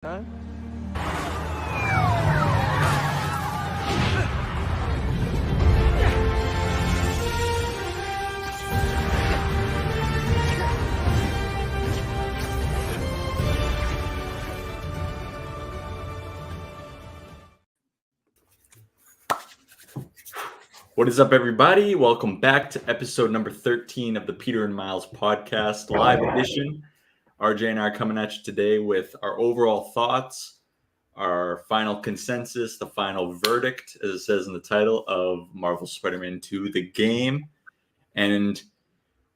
Time? What is up, everybody? Welcome back to episode number 13 of the Peter and Miles podcast, live edition. RJ and I are coming at you today with our overall thoughts, our final consensus, the final verdict, as it says in the title of Marvel Spider-Man 2, the game. And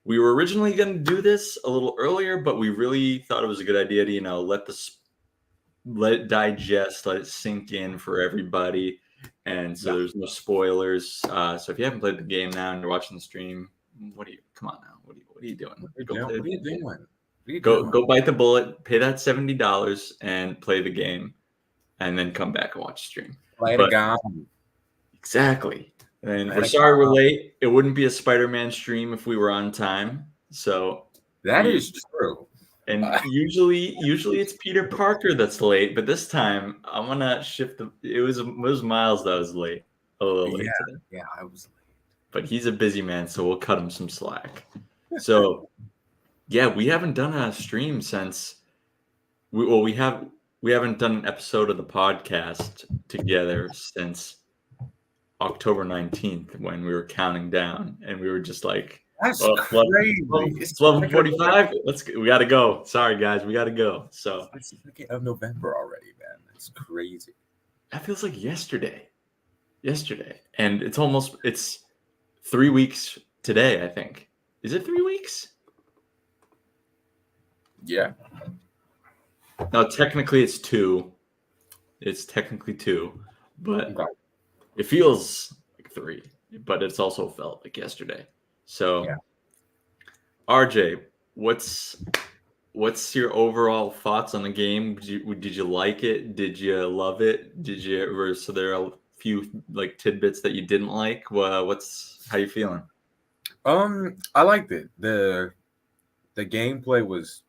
we were originally going to do this a little earlier, but we really thought it was a good idea to, let it digest, let it sink in for everybody. And so there's no spoilers. So if you haven't played the game now and you're watching the stream, come on now. What are you doing? Go bite the bullet, pay that $70 and play the game, and then come back and watch the stream. Exactly. And we're sorry we're late. It wouldn't be a Spider-Man stream if we were on time. So that is true. And usually it's Peter Parker that's late, but this time I'm gonna shift it was Miles that was late. A little late today. Yeah, I was late. But he's a busy man, so we'll cut him some slack. So yeah, we haven't done a stream since we haven't done an episode of the podcast together since October 19th when we were counting down and we were just like, that's crazy. It's 11:45. We gotta go. Sorry, guys, we gotta go. So it's the beginning of November already, man. That's crazy. That feels like yesterday, and it's 3 weeks today. I think. Is it 3 weeks? Yeah. No, technically it's 2. It's technically 2, but it feels like 3. But it's also felt like yesterday. So, yeah. RJ, what's your overall thoughts on the game? Did you like it? Did you love it? So there are a few like tidbits that you didn't like. How you feeling? I liked it. The gameplay was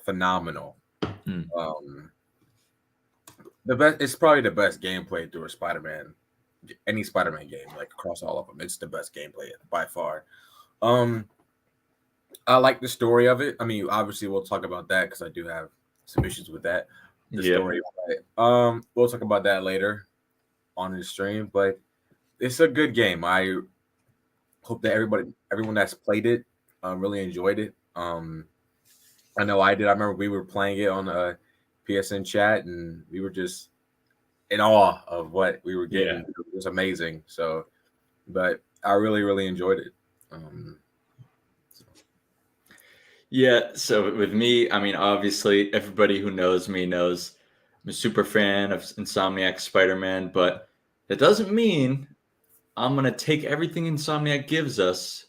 phenomenal. It's probably the best gameplay through any Spider-Man game, like across all of them. It's the best gameplay by far. I like the story of it. I mean, obviously we'll talk about that because I do have some issues with that. Story. But, we'll talk about that later on the stream. But it's a good game. I hope that everyone that's played it, really enjoyed it. I know I did. I remember we were playing it on a PSN chat, and we were just in awe of what we were getting. Yeah. It was amazing. So, but I really, really enjoyed it. Yeah, so with me, I mean, obviously, everybody who knows me knows I'm a super fan of Insomniac Spider-Man, but that doesn't mean I'm gonna take everything Insomniac gives us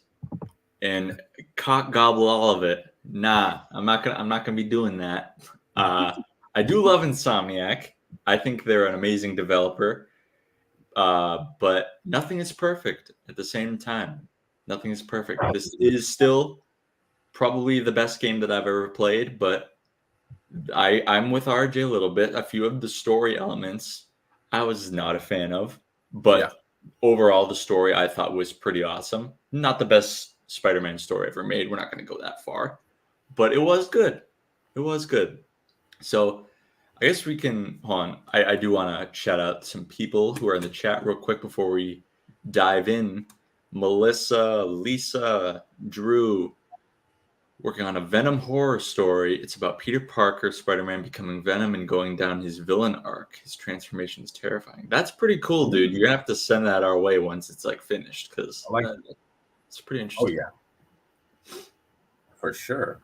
and cock gobble all of it. Nah, I'm not gonna be doing that. I do love Insomniac. I think they're an amazing developer, but nothing is perfect at the same time. Nothing is perfect. This is still probably the best game that I've ever played, but I'm with RJ a little bit. A few of the story elements I was not a fan of, but overall the story I thought was pretty awesome. Not the best Spider-Man story ever made. We're not going to go that far, but it was good. It was good. So I guess we can, hold on. I do want to shout out some people who are in the chat real quick before we dive in. Melissa, Lisa, Drew, working on a Venom horror story. It's about Peter Parker, Spider-Man becoming Venom and going down his villain arc. His transformation is terrifying. That's pretty cool, dude. You're going to have to send that our way once it's like finished because it's pretty interesting. Oh, yeah. For sure.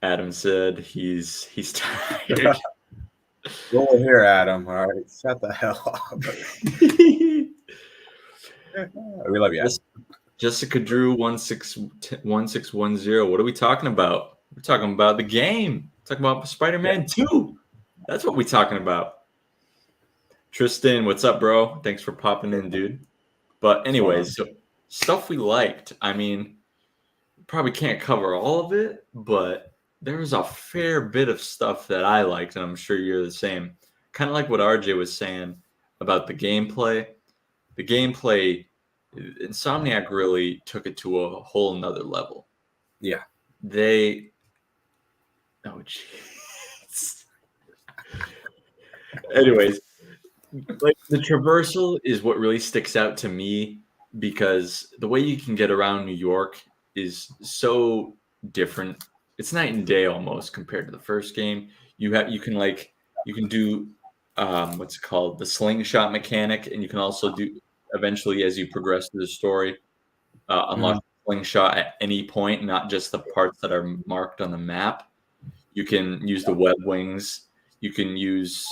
Adam said he's tired. Go here, Adam. All right, shut the hell up. We love you. Jessica Drew 1610. What are we talking about? We're talking about the game. We're talking about Spider-Man 2. That's what we're talking about. Tristan, what's up, bro? Thanks for popping in, dude. But anyways, so stuff we liked. I mean, probably can't cover all of it, but there was a fair bit of stuff that I liked, and I'm sure you're the same. Kind of like what RJ was saying about the gameplay. The gameplay, Insomniac really took it to a whole nother level. Yeah. They, oh jeez. Anyways, like the traversal is what really sticks out to me because the way you can get around New York is so different. It's night and day almost compared to the first game. You can do what's it called, the slingshot mechanic, and you can also do eventually as you progress through the story unlock slingshot at any point, not just the parts that are marked on the map. You can use the web wings. You can use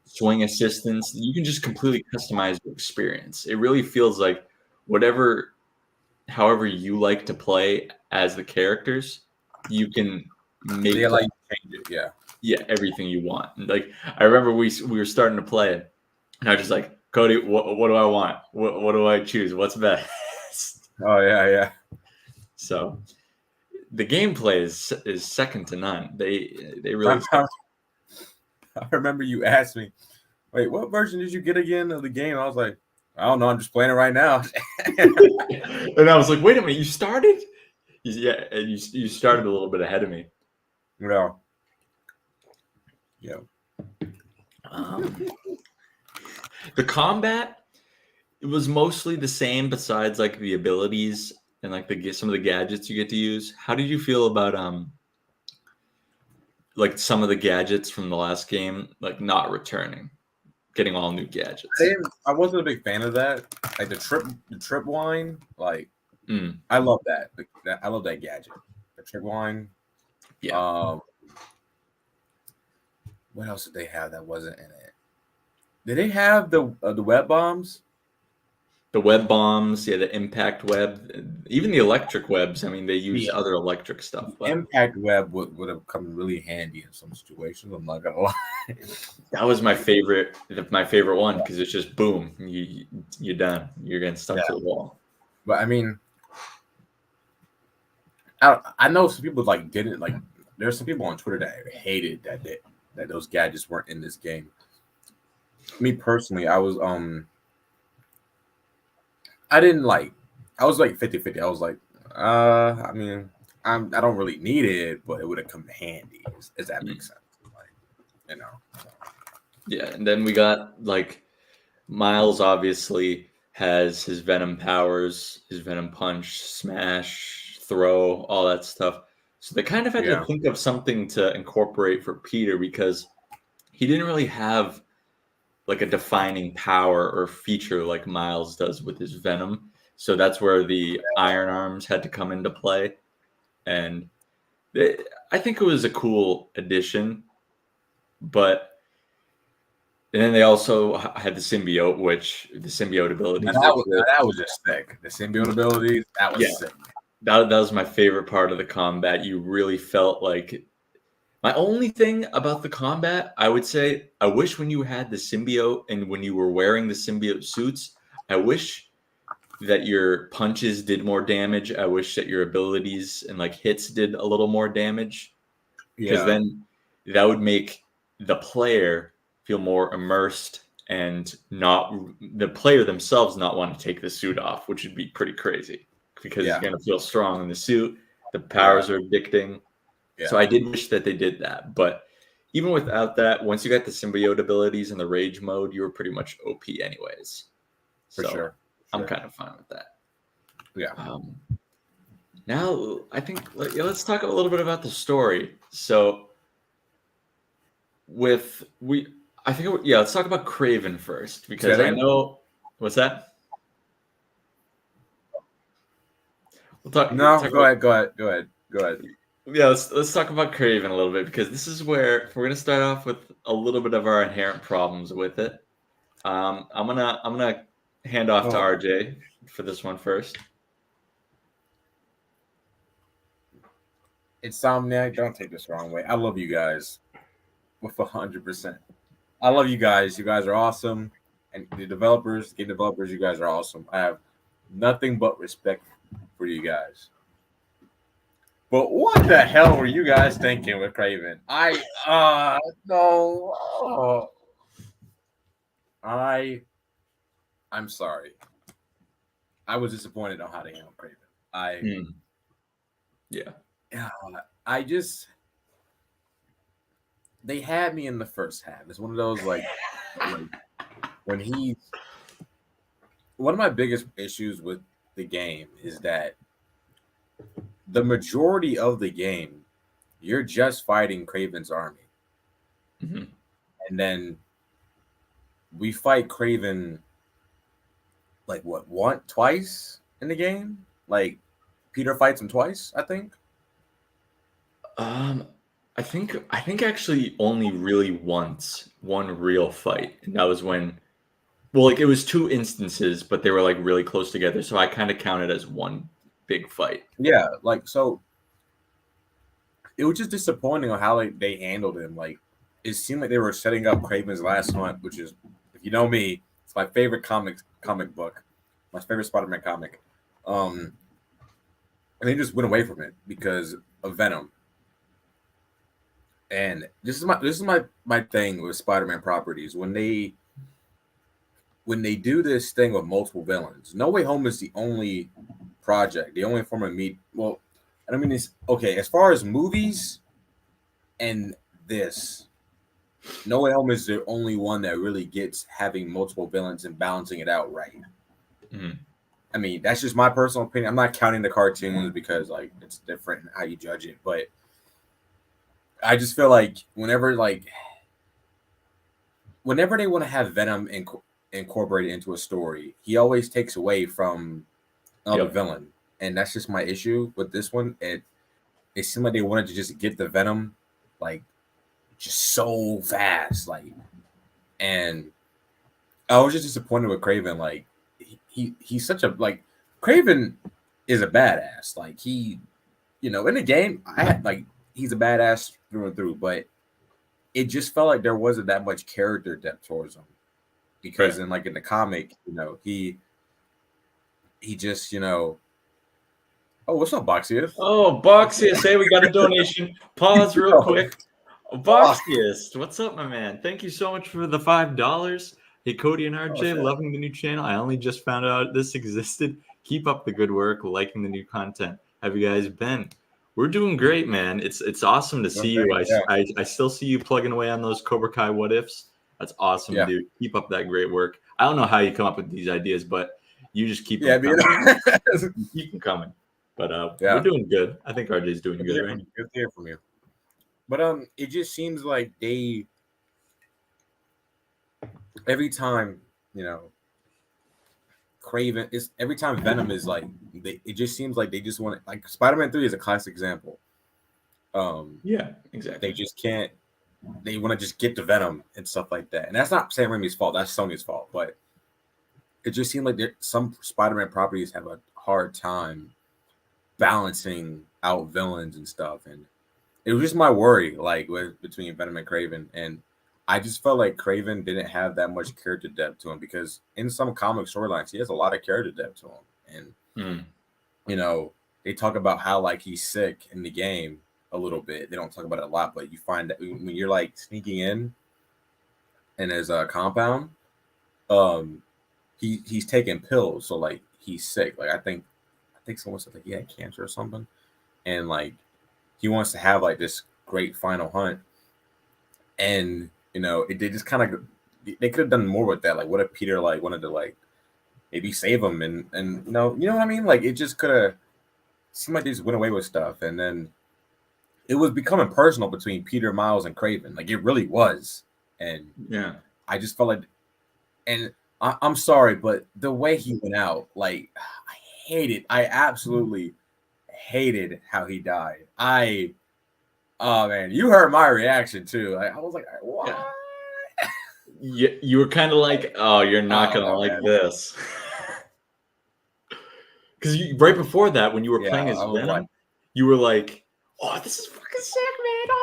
swing assistance. You can just completely customize your experience. It really feels like however you like to play as the characters, you can make They like change it. Yeah. Yeah, everything you want. Like I remember we were starting to play it, and I was just like, Cody, what do I want? What do I choose? What's best? Oh yeah. So the gameplay is second to none. They really. I remember you asked me, "Wait, what version did you get again of the game?" I was like, "I don't know. I'm just playing it right now." And I was like, "Wait a minute, you started?" Yeah, and you started a little bit ahead of me. No. Yeah. The combat, it was mostly the same, besides like the abilities and like some of the gadgets you get to use. How did you feel about like some of the gadgets from the last game, like not returning, getting all new gadgets? I wasn't a big fan of that. Like the trip wine. Like I love that. I love that gadget. The trip wine. Yeah. What else did they have that wasn't in it? Did they have the web bombs? The web bombs, yeah, the impact web, even the electric webs. I mean, they use other electric stuff. But impact web would have come really handy in some situations. I'm not gonna lie. That was my favorite one because it's just boom, you're done. You're getting stuck to the wall. But I mean, I know some people like didn't like. There's some people on Twitter that hated that those gadgets weren't in this game. Me personally, I was I didn't like. I was like 50-50. I was like, I mean, I don't really need it, but it would have come handy. Does that make sense? Like, you know. So. Yeah, and then we got like Miles obviously has his Venom powers, his Venom punch, smash, throw, all that stuff. So they kind of had to think of something to incorporate for Peter because he didn't really have like a defining power or feature like Miles does with his Venom. So that's where the Iron Arms had to come into play. And I think it was a cool addition. And then they also had the symbiote, which the symbiote abilities. That was just sick. The symbiote abilities, that was sick. That was my favorite part of the combat. You really felt like. My only thing about the combat, I would say, I wish when you had the symbiote and when you were wearing the symbiote suits, I wish that your punches did more damage. I wish that your abilities and like hits did a little more damage. Because then that would make the player feel more immersed and not the player themselves not want to take the suit off, which would be pretty crazy because you're going to feel strong in the suit. The powers are addicting. Yeah. So I did wish that they did that. But even without that, once you got the symbiote abilities and the rage mode, you were pretty much OP anyways. For sure. I'm kind of fine with that. Yeah. Now, I think let's talk a little bit about the story. So let's talk about Craven first because I know what's that? Go ahead. Yeah, let's talk about Craven a little bit because this is where we're gonna start off with a little bit of our inherent problems with it. I'm gonna hand off to RJ for this one first. Insomniac, don't take this the wrong way. I love you guys with 100%. I love you guys. You guys are awesome, and the game developers, you guys are awesome. I have nothing but respect for you guys. But what the hell were you guys thinking with Craven? No. I'm sorry. I was disappointed on how they handled Craven. Yeah. I just they had me in the first half. It's one of those like when he's one of my biggest issues with the game is that the majority of the game you're just fighting Craven's army. Mm-hmm. And then we fight Craven like twice in the game? Like Peter fights him twice, I think. I think actually only really once, one real fight, and that was when, well, like it was two instances, but they were like really close together, so I kind of count it as one big fight. Yeah, like so it was just disappointing on how they handled him. Like it seemed like they were setting up Craven's last hunt, which is, if you know me, it's my favorite comic book, my favorite Spider-Man comic. And they just went away from it because of Venom. And this is my thing with Spider-Man properties when they do this thing with multiple villains. No Way Home is the only project, the only form of meat. Well, I don't mean this. Okay, as far as movies and this, No Way Home is the only one that really gets having multiple villains and balancing it out right. Mm-hmm. I mean, that's just my personal opinion. I'm not counting the cartoons because like it's different how you judge it, but I just feel like whenever they want to have Venom incorporated into a story, he always takes away from another villain, and that's just my issue with this one. It seemed like they wanted to just get the Venom like just so fast, like, and I was just disappointed with Craven. Like he's such a like Craven is a badass. Like he, in the game, I had like he's a badass through and through, but it just felt like there wasn't that much character depth towards him because in the comic, he just oh, what's up, Boxius? Oh, Boxius, hey, we got a donation. Pause real quick. Boxius, what's up, my man? Thank you so much for the $5. Hey, Cody and RJ, loving the new channel. I only just found out this existed. Keep up the good work, liking the new content. Have you guys been? We're doing great, man. It's awesome to see you. I still see you plugging away on those Cobra Kai what ifs. That's awesome, dude. Keep up that great work. I don't know how you come up with these ideas, but you just keep them coming. Keep them coming. But we're doing good. I think RJ's doing good, right? Good to hear from you. But it just seems like they every time Craven is every time Venom is like it just seems like they just want to, like Spider-Man 3 is a classic example. Yeah, exactly. They just can't. They want to just get to Venom and stuff like that, and that's not Sam Raimi's fault. That's Sony's fault. But it just seemed like some Spider-Man properties have a hard time balancing out villains and stuff, and it was just my worry, like between Venom and Craven, and I just felt like Craven didn't have that much character depth to him because in some comic storylines he has a lot of character depth to him, and they talk about how like he's sick in the game a little bit. They don't talk about it a lot, but you find that when you're like sneaking in his compound, he's taking pills, so like he's sick. Like I think someone said like he had cancer or something, and like he wants to have like this great final hunt, and they just kind of they could have done more with that. Like what if Peter like wanted to like maybe save him, and you know what I mean? Like it just could have seemed like they just went away with stuff, and then it was becoming personal between Peter, Miles, and Craven. Like it really was, and I just felt like, and I'm sorry, but the way he went out, like I absolutely hated how he died. Oh man, you heard my reaction too. I was like, what? Yeah, you were kind of like, oh, you're not gonna like this. Because right before that, when you were playing as Venom, you were like, oh, this is fucking sick, man.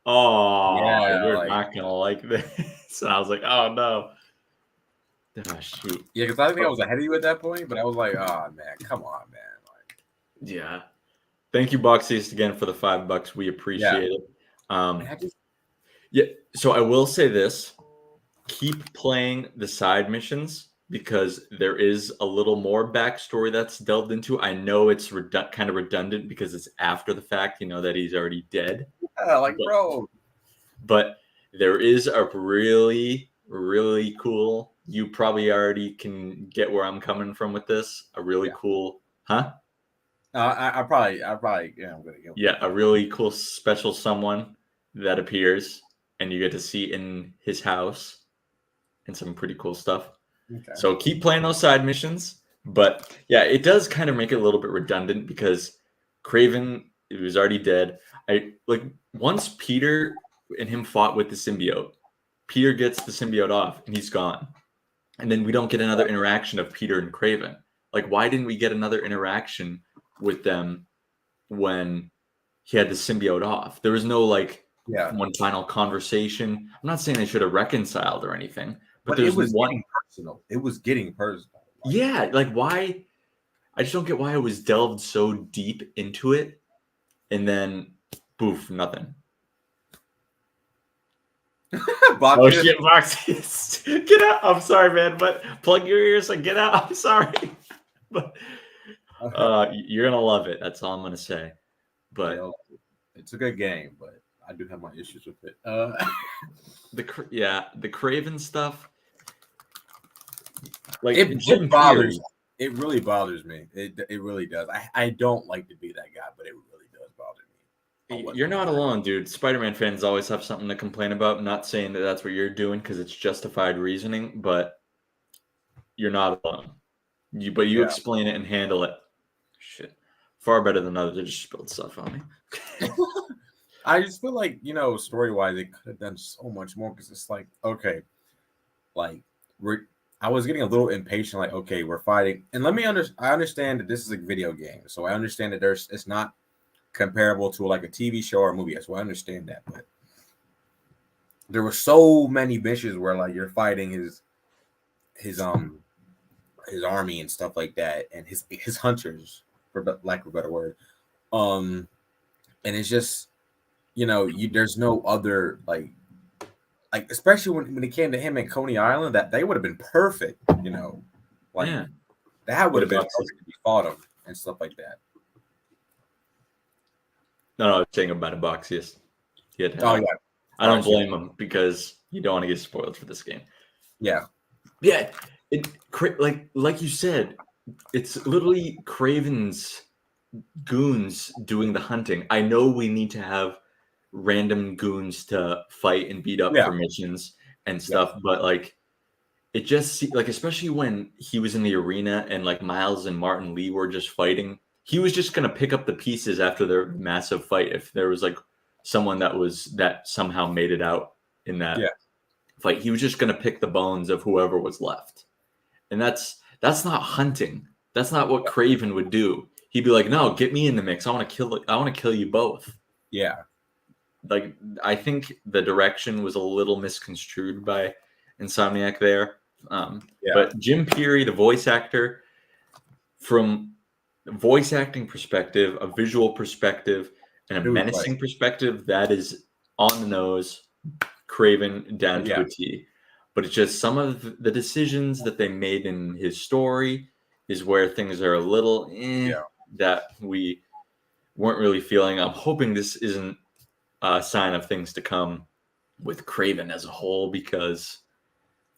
Oh, you're not gonna like this. And I was like, oh no. Oh, shoot. Yeah, because I think I was ahead of you at that point, but I was like, oh man, come on, man. Yeah. Thank you, Boxiest, again for the $5. We appreciate it. Yeah. So I will say this: keep playing the side missions because there is a little more backstory that's delved into. I know it's kind of redundant because it's after the fact, that he's already dead. Yeah, like, bro. But there is a really, really cool. You probably already can get where I'm coming from with this. A really cool, huh? I probably, yeah, I'm gonna get. Yeah, a really cool special someone that appears, and you get to see in his house, and some pretty cool stuff. Okay. So keep playing those side missions. But yeah, it does kind of make it a little bit redundant because Craven was already dead. Once Peter and him fought with the symbiote, Peter gets the symbiote off and he's gone. And then we don't get another interaction of Peter and Craven. Like, why didn't we get another interaction with them when he had the symbiote off? There was no one final conversation. I'm not saying they should have reconciled or anything, but there's it was one getting personal. It was getting personal. Yeah, why? I just don't get why it was delved so deep into it, and then poof, nothing. Oh shit, Boxiest. Get out. I'm sorry, man, but plug your ears and get out. I'm sorry. But you're gonna love it. That's all I'm gonna say. But it's a good game, but I do have my issues with it. The Craven stuff. It really bothers me. It really does. I don't like to be that guy, but it really does bother me. You're not alone, dude. Spider-Man fans always have something to complain about. I'm not saying that that's what you're doing because it's justified reasoning, but you're not alone. You explain it and handle it. Shit, far better than others. They just spilled stuff on me. I just feel like story-wise, they could have done so much more because it's like, okay, I was getting a little impatient. Like, okay, we're fighting, and I understand that this is a video game, so I understand that it's not comparable to like a TV show or a movie. So I understand that, but there were so many missions where like you're fighting his army and stuff like that, and his hunters, for lack of a better word, and it's just there's no other like especially when it came to him at Coney Island, that they would have been perfect, that would have been perfect if you fought him and stuff like that. No, I was saying about a Boxiest. I don't blame him because you don't want to get spoiled for this game. Yeah. Like you said, it's literally Craven's goons doing the hunting. I know we need to have random goons to fight and beat up for missions and stuff, but it just especially when he was in the arena and Miles and Martin Lee were just fighting, he was just gonna pick up the pieces after their massive fight. If there was someone that somehow made it out in that fight, he was just gonna pick the bones of whoever was left, and that's not hunting. That's not what Craven would do. He'd be like, "No, get me in the mix. I want to kill you both." Yeah. I think the direction was a little misconstrued by Insomniac there. But Jim Peary, the voice actor, from a voice acting perspective, a visual perspective, and a menacing perspective, that is on the nose, Craven down to a T. But it's just some of the decisions that they made in his story is where things are a little that we weren't really feeling. I'm hoping this isn't a sign of things to come with Craven as a whole, because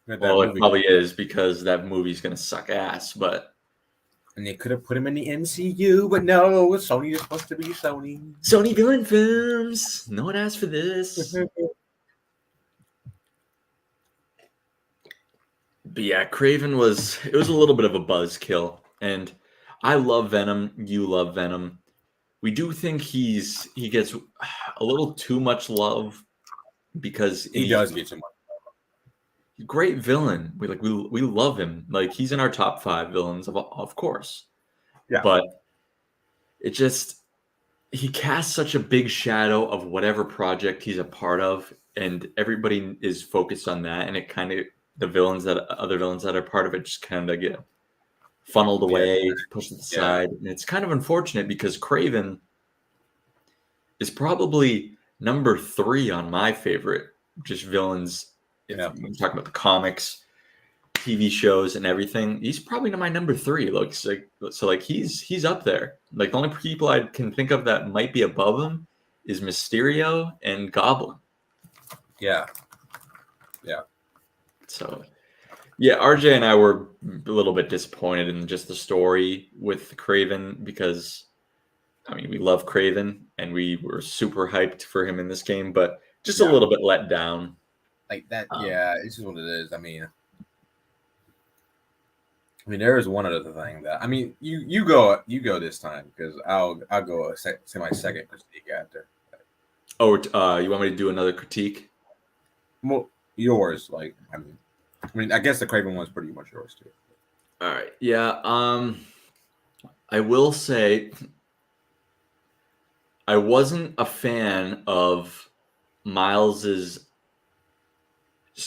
it probably is, because that movie's gonna suck ass. And they could have put him in the MCU, but no, Sony is supposed to be Sony. Sony villain films. No one asked for this. But yeah, Craven was a little bit of a buzzkill, and I love Venom. You love Venom. We do think he gets a little too much love because he does get too much love. Great villain. We love him. He's in our top 5 villains of course. Yeah. But it just, he casts such a big shadow of whatever project he's a part of, and everybody is focused on that, and it kind of other villains that are part of it just kind of get funneled away, pushed to the side. And it's kind of unfortunate because Craven is probably number 3 on my favorite, just villains. If Yeah. you're talking about the comics, TV shows, and everything, he's probably my number 3. Like he's up there. Like the only people I can think of that might be above him is Mysterio and Goblin. Yeah. So, yeah, RJ and I were a little bit disappointed in just the story with Craven because, I mean, we love Craven and we were super hyped for him in this game, but just a little bit let down. Like that, yeah, it's just what it is. I mean, there is one other thing that you go this time because I'll go say my second critique after. Oh, you want me to do another critique? Well, yours, like I guess the Craven one's pretty much yours too. All right, yeah. I will say I wasn't a fan of Miles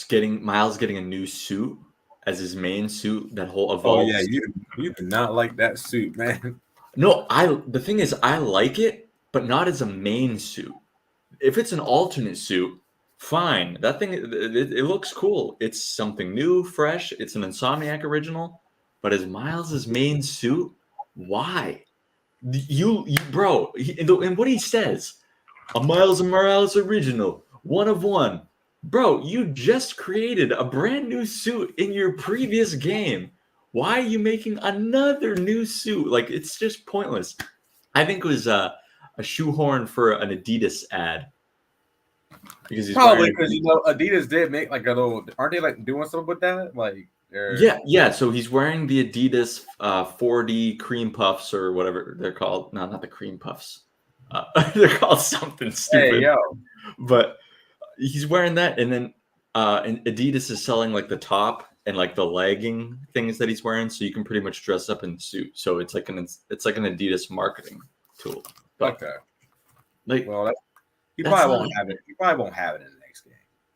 getting a new suit as his main suit. That whole evolved. Oh yeah, you do not like that suit, man. No, the thing is, I like it, but not as a main suit. If it's an alternate suit, fine. That thing, it looks cool. It's something new, fresh. It's an Insomniac original. But as Miles's main suit, why? Bro, and what he says, a Miles Morales original, 1 of 1. Bro, you just created a brand new suit in your previous game. Why are you making another new suit? Like, it's just pointless. I think it was a shoehorn for an Adidas ad. Because probably because Adidas did make like a little. Aren't they like doing something with that? Like, yeah. So he's wearing the Adidas 4D cream puffs or whatever they're called. No, not the cream puffs. They're called something stupid. Hey, yo. But he's wearing that, and then and Adidas is selling like the top and like the legging things that he's wearing, so you can pretty much dress up in the suit. So it's like an Adidas marketing tool. But, okay. Like, well, he probably won't have it. He probably won't have it in the next game.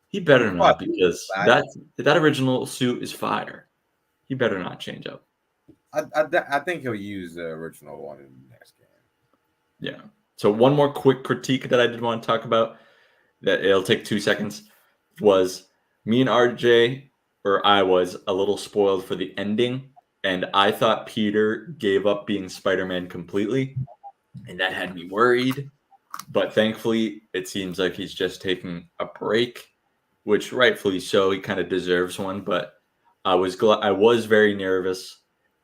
He better not, because that original suit is fire. He better not change up. I think he'll use the original one in the next game. Yeah. So one more quick critique that I did want to talk about, that it'll take 2 seconds, was me and RJ, or I was a little spoiled for the ending, and I thought Peter gave up being Spider-Man completely, and that had me worried. But thankfully, it seems like he's just taking a break, which rightfully so. He kind of deserves one. But I was very nervous,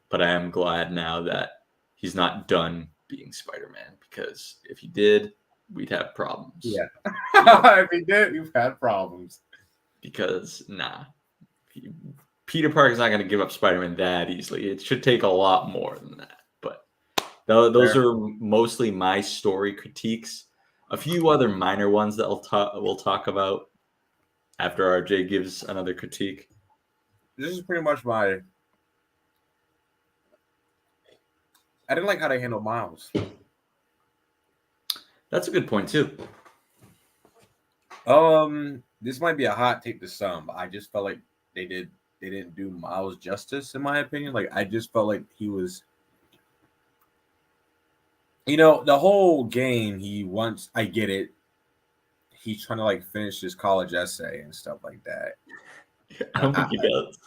but I am glad now that he's not done being Spider-Man, because if he did, we'd have problems. Yeah. If he did, we've had problems. Because Peter Parker's not going to give up Spider-Man that easily. It should take a lot more than that. But those are mostly my story critiques. A few other minor ones that we'll talk about after RJ gives another critique. This is pretty much I didn't like how they handled Miles. That's a good point too. This might be a hot take to some, but I just felt like they didn't do Miles justice, in my opinion. Like, I just felt like he was, the whole game, I get it. He's trying to like finish his college essay and stuff like that. I don't think he does.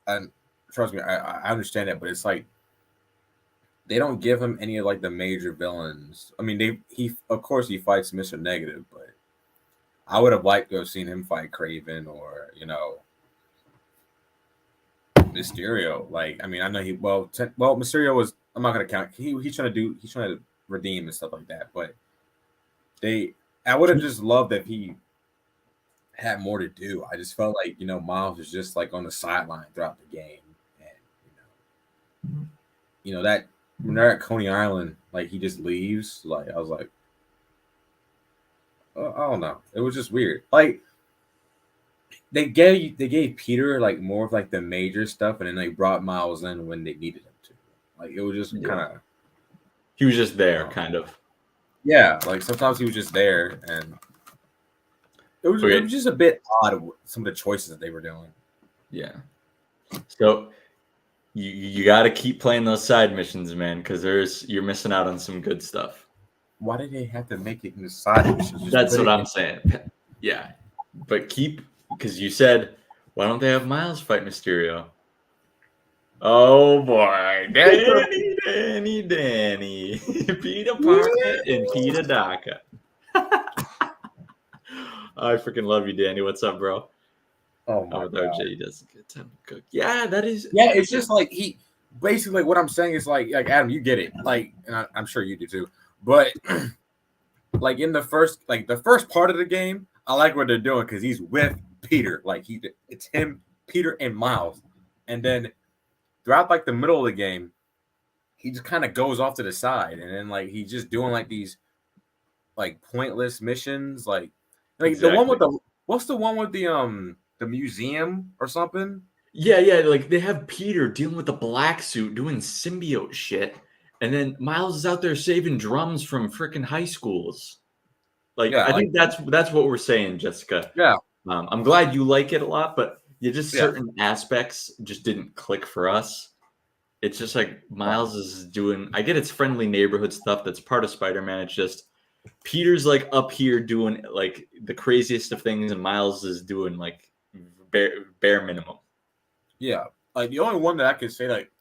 And trust me, I understand that, but it's like they don't give him any of like the major villains. I mean, of course he fights Mr. Negative, but I would have liked to have seen him fight Craven or Mysterio. Like, I mean, I know Mysterio was. I'm not gonna count. He's trying to redeem and stuff like that. But I would have just loved if he had more to do. I just felt like Miles was just like on the sideline throughout the game, and that when they're at Coney Island, like he just leaves. Like, I was like, I don't know. It was just weird. Like, they gave Peter like more of like the major stuff, and then they brought Miles in when they needed him to. Like, it was just kind of. He was just there, kind of. Yeah, like sometimes he was just there, and it was just a bit odd of some of the choices that they were doing. Yeah. So you got to keep playing those side missions, man, because you're missing out on some good stuff. why did they have to make it in the side missions? That's what I'm saying. Yeah, but because you said, why don't they have Miles fight Mysterio? Oh boy, Danny, Peter Parker and Peter Daka. I freaking love you, Danny. What's up, bro? Oh my Without god. Jay, doesn't get time to cook. Yeah, that is. Yeah, it's just like he basically what I'm saying is like Adam, you get it. Like, and I'm sure you do too. But like in the first part of the game, I like what they're doing because he's with Peter. Like it's him, Peter, and Miles. And then throughout like the middle of the game, he just kind of goes off to the side, and then like he's just doing like these like pointless missions, like exactly. the one with what's the one with the museum or something? Yeah, like they have Peter dealing with the black suit, doing symbiote shit, and then Miles is out there saving drums from freaking high schools. Like, yeah, I think that's what we're saying, Jessica. Yeah. I'm glad you like it a lot, but certain aspects just didn't click for us. It's just like Miles is doing. I get it's friendly neighborhood stuff that's part of Spider-Man. It's just Peter's like up here doing like the craziest of things, and Miles is doing like bare minimum. Yeah, like the only one that I could say like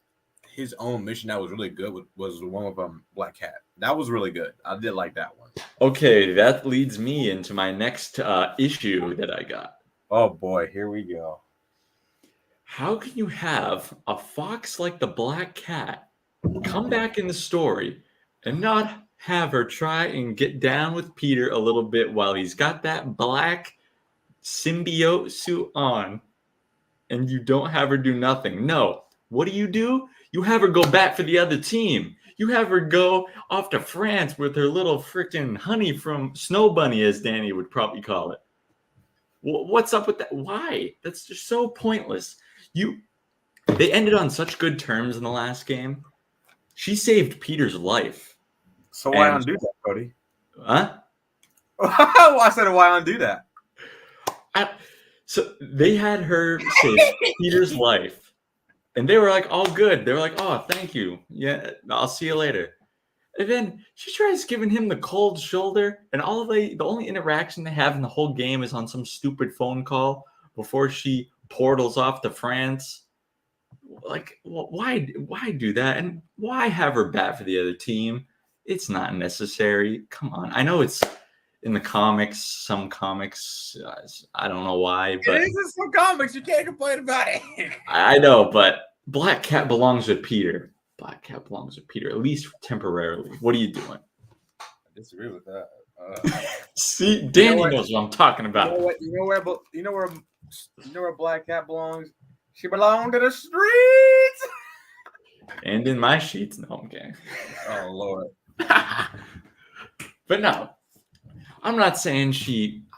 his own mission that was really good was the one with Black Cat. That was really good. I did like that one. Okay, that leads me into my next issue that I got. Oh boy, here we go. How can you have a fox like the Black Cat come back in the story and not have her try and get down with Peter a little bit while he's got that black symbiote suit on, and you don't have her do nothing? No. What do? You have her go bat for the other team. You have her go off to France with her little freaking honey from Snow Bunny, as Danny would probably call it. What's up with that? Why? That's just so pointless. They ended on such good terms in the last game. She saved Peter's life. So why undo that, Cody? Huh? I said, why undo that? So they had her save Peter's life, and they were like, all good. They were like, oh, thank you. Yeah, I'll see you later. And then she tries giving him the cold shoulder, and the only interaction they have in the whole game is on some stupid phone call before she portals off to France. Like, why do that? And why have her bat for the other team? It's not necessary. Come on. I know it's in the comics, some comics. I don't know why, but it is in some comics. You can't complain about it. I know, but Black Cat belongs with Peter. Black Cat belongs with Peter, at least temporarily. What are you doing? I disagree with that. See, Danny knows what I'm talking about. You know where Black Cat belongs? She belongs to the streets. And in my sheets. No, I'm kidding. Oh, Lord. But no, I'm not saying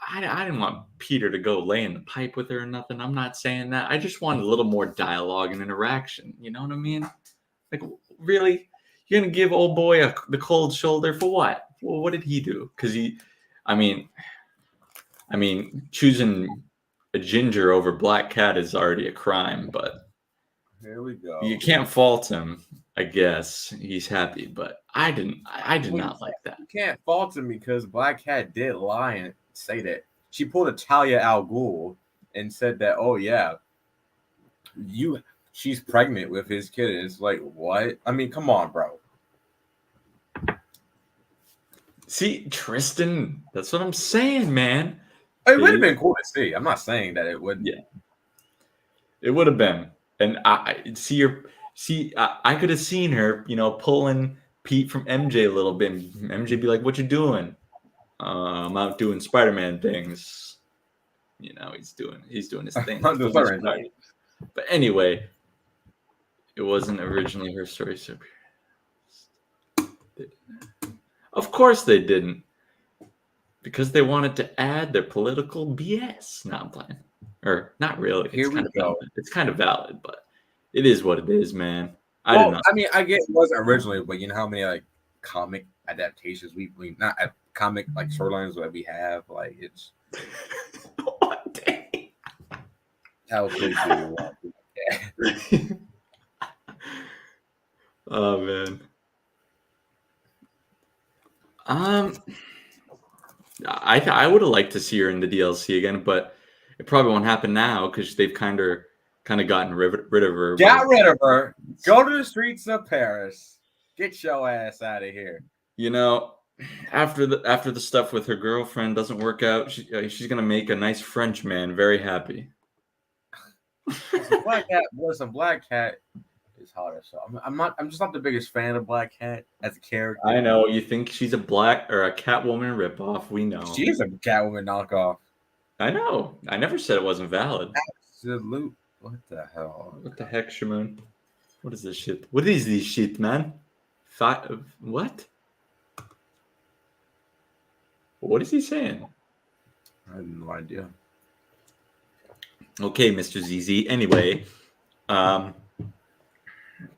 I didn't want Peter to go lay in the pipe with her or nothing. I'm not saying that. I just wanted a little more dialogue and interaction. You know what I mean? Like, really? You're going to give old boy the cold shoulder for what? Well, what did he do? Because I mean, choosing a ginger over Black Cat is already a crime, but here we go. You can't fault him. I guess he's happy, but I did not like that. You can't fault him because Black Cat did lie and say that she pulled a Talia al Ghul and said that, oh yeah, she's pregnant with his kid. And it's like, what? I mean, come on, bro. See, Tristan, that's what I'm saying, man. It would have been cool to see. I'm not saying that it wouldn't. Yeah, it would have been. And I could have seen her, pulling Pete from MJ a little bit. And MJ be like, "What you doing?" I'm out doing Spider-Man things. He's doing his thing. But anyway, it wasn't originally her story. So, of course they didn't, because they wanted to add their political BS. Not playing, or not really. Here we go. It's kind of valid, but it is what it is, man. I get it wasn't originally, but you know how many like comic adaptations we not comic like storylines that we have, like it's. One day. How crazy you want. Oh man. Um, I would have liked to see her in the DLC again, but it probably won't happen now because they've kind of gotten rid of her. Got rid of her. Go to the streets of Paris. Get your ass out of here. You know, after the stuff with her girlfriend doesn't work out, she's gonna make a nice French man very happy. Black Cat is hot as hell. I'm just not the biggest fan of Black Cat as a character. I know you think she's a black or a Catwoman ripoff. We know she is a Catwoman knockoff. I know. I never said it wasn't valid. Absolute. What the hell? What the heck, Shamoon? What is this shit? What is this shit, man? What? What is he saying? I have no idea. Okay, Mr. ZZ. Anyway,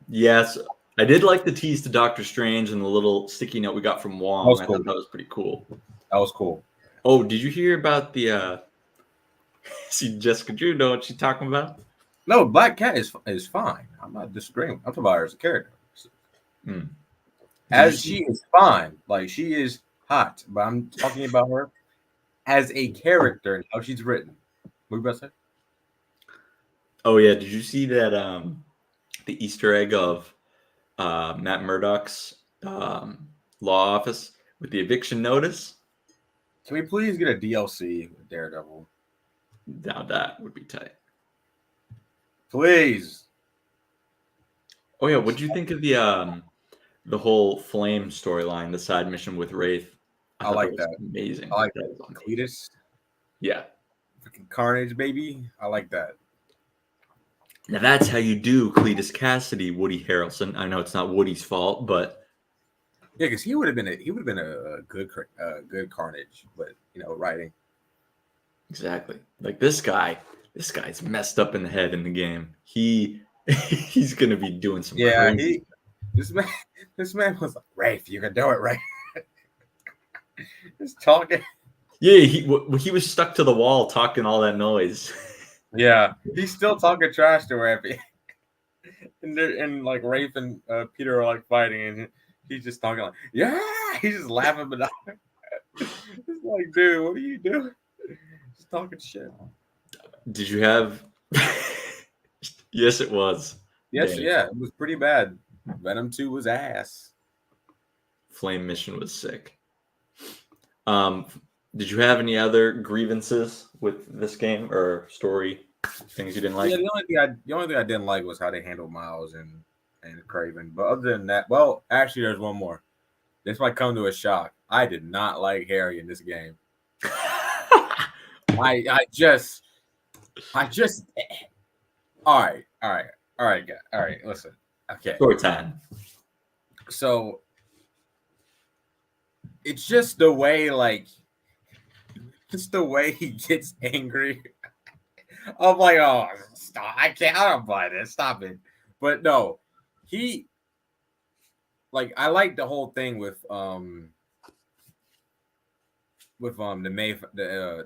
yes, I did like the tease to Doctor Strange and the little sticky note we got from Wong. I thought that was pretty cool. That was cool. Oh, did you hear about the see Jessica Drew know what she's talking about? No, Black Cat is fine. I'm not disagreeing. I'm talking about her as a character. She is fine. Like, she is hot, but I'm talking about her as a character and how she's written. What you about to say? Oh yeah, did you see that the Easter egg of Matt Murdock's law office with the eviction notice? Can we please get a DLC with Daredevil? Now that would be tight. Please. Oh yeah, what'd you think of the whole Flame storyline, the side mission with Wraith? I like that. Amazing. I like that. Cletus. Yeah. Freaking Carnage, baby. I like that. Now that's how you do Cletus Cassidy, Woody Harrelson. I know it's not Woody's fault, but yeah, because he would have been a good Carnage, but writing. Exactly. Like this guy's messed up in the head in the game. He's gonna be doing some. Yeah, crazy. This man was like, Rafe, you can do it, right? Just talking. Yeah, he was stuck to the wall talking all that noise. Yeah, he's still talking trash to Rafe. and like Rafe and Peter are like fighting, and he's just talking like, yeah, he's just laughing, but it's like, dude, what are you doing? Just talking shit. Did you have? Yes, it was. Yes, Dang. Yeah, it was pretty bad. Venom 2 was ass. Flame mission was sick. Did you have any other grievances with this game or story things you didn't like? Yeah, the only thing I didn't like was how they handled Miles and Craven. But other than that, well, actually, there's one more. This might come to a shock. I did not like Harry in this game. I just. All right. Listen. Okay. Short time. So it's just the way, he gets angry. I'm like, oh, stop! I don't buy this. Stop it. But no, I like the whole thing with the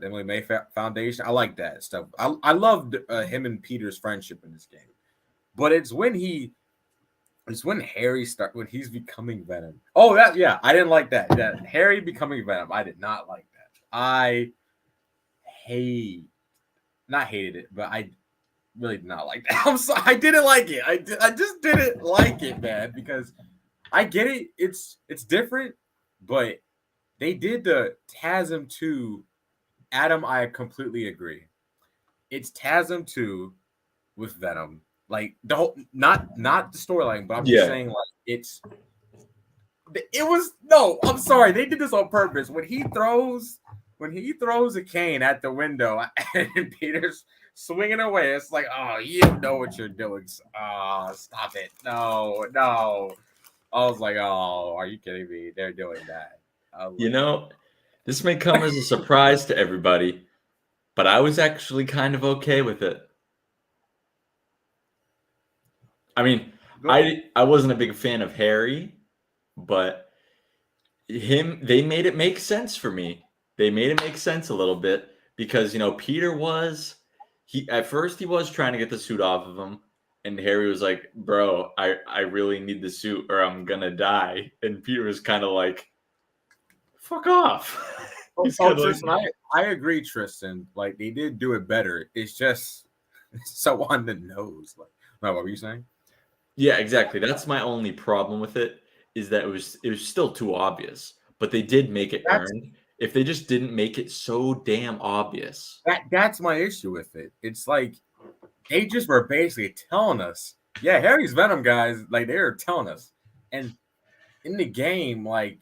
Emily May Foundation. I like that stuff. I loved him and Peter's friendship in this game, but it's when Harry when he's becoming Venom. Oh, I didn't like that. That Harry becoming Venom, I did not like that. I not hated it, but I really did not like that. I'm sorry, I didn't like it. I just didn't like it, man, because I get it. It's different, but they did the TASM 2. Adam, I completely agree. It's TASM 2 with Venom. Like the whole, not the storyline, but I'm just saying, I'm sorry, they did this on purpose. When he throws a cane at the window and Peter's swinging away, it's like, oh, you know what you're doing. Oh, stop it. No. I was like, oh, are you kidding me? They're doing that. This may come as a surprise to everybody, but I was actually kind of okay with it. I mean, I wasn't a big fan of Harry, but they made it make sense for me. They made it make sense a little bit because, Peter at first he was trying to get the suit off of him, and Harry was like, bro, I really need the suit or I'm gonna die. And Peter was kind of like, fuck off. He's Oh, got like, Tristan, I agree, Tristan. Like they did do it better. It's just so on the nose. Like, no, what were you saying? yeah, exactly. That's my only problem with it is that it was still too obvious, but they did make it That's earned. If they just didn't make it so damn obvious. that's my issue with it. It's like they just were basically telling us, yeah, Harry's Venom, guys. Like they were telling us, and in the game, like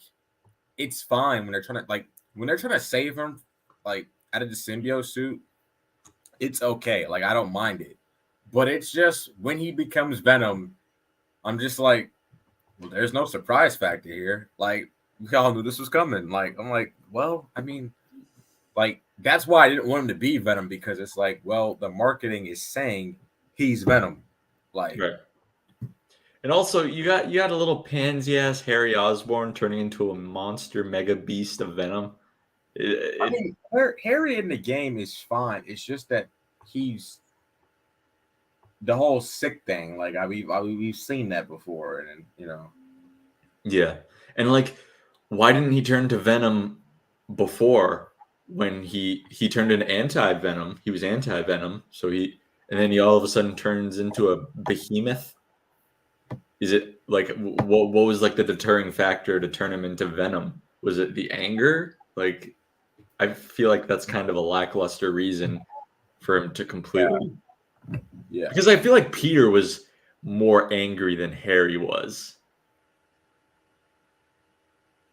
it's fine when they're trying to save him, like out of the symbiote suit. It's okay. Like I don't mind it, but it's just when he becomes Venom, I'm just like, well, there's no surprise factor here. Like we all knew this was coming. Like I'm like, well, I mean, like that's why I didn't want him to be Venom because it's like, well, the marketing is saying he's Venom. Like, Right. And also you got a little pansy ass Harry Osborn turning into a monster mega beast of Venom. I It, mean, Harry in the game is fine. It's just that he's the whole sick thing. Like we've seen that before, and you know, yeah. And like why didn't he turn to Venom before when he turned into anti-Venom? He was anti-Venom, so and then he all of a sudden turns into a behemoth. Is it like what was like the deterring factor to turn him into Venom? Was it the anger? Like I feel like that's kind of a lackluster reason for him to completely yeah. because I feel like Peter was more angry than Harry was.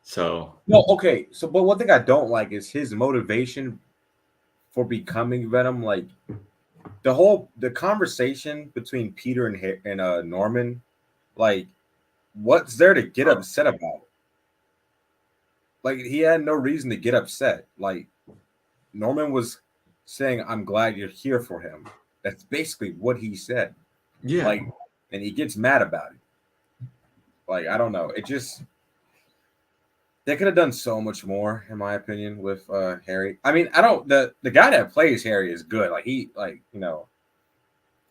So No, okay. So, but one thing I don't like is his motivation for becoming Venom. Like the conversation between Peter and Norman. Like, what's there to get upset about? Like, he had no reason to get upset. Like, Norman was saying, "I'm glad you're here for him." That's basically what he said. yeah, Like, and he gets mad about it. Like, I don't know. It just they could have done so much more, in my opinion, with Harry. I mean, I don't the guy that plays Harry is good. Like he like, you know,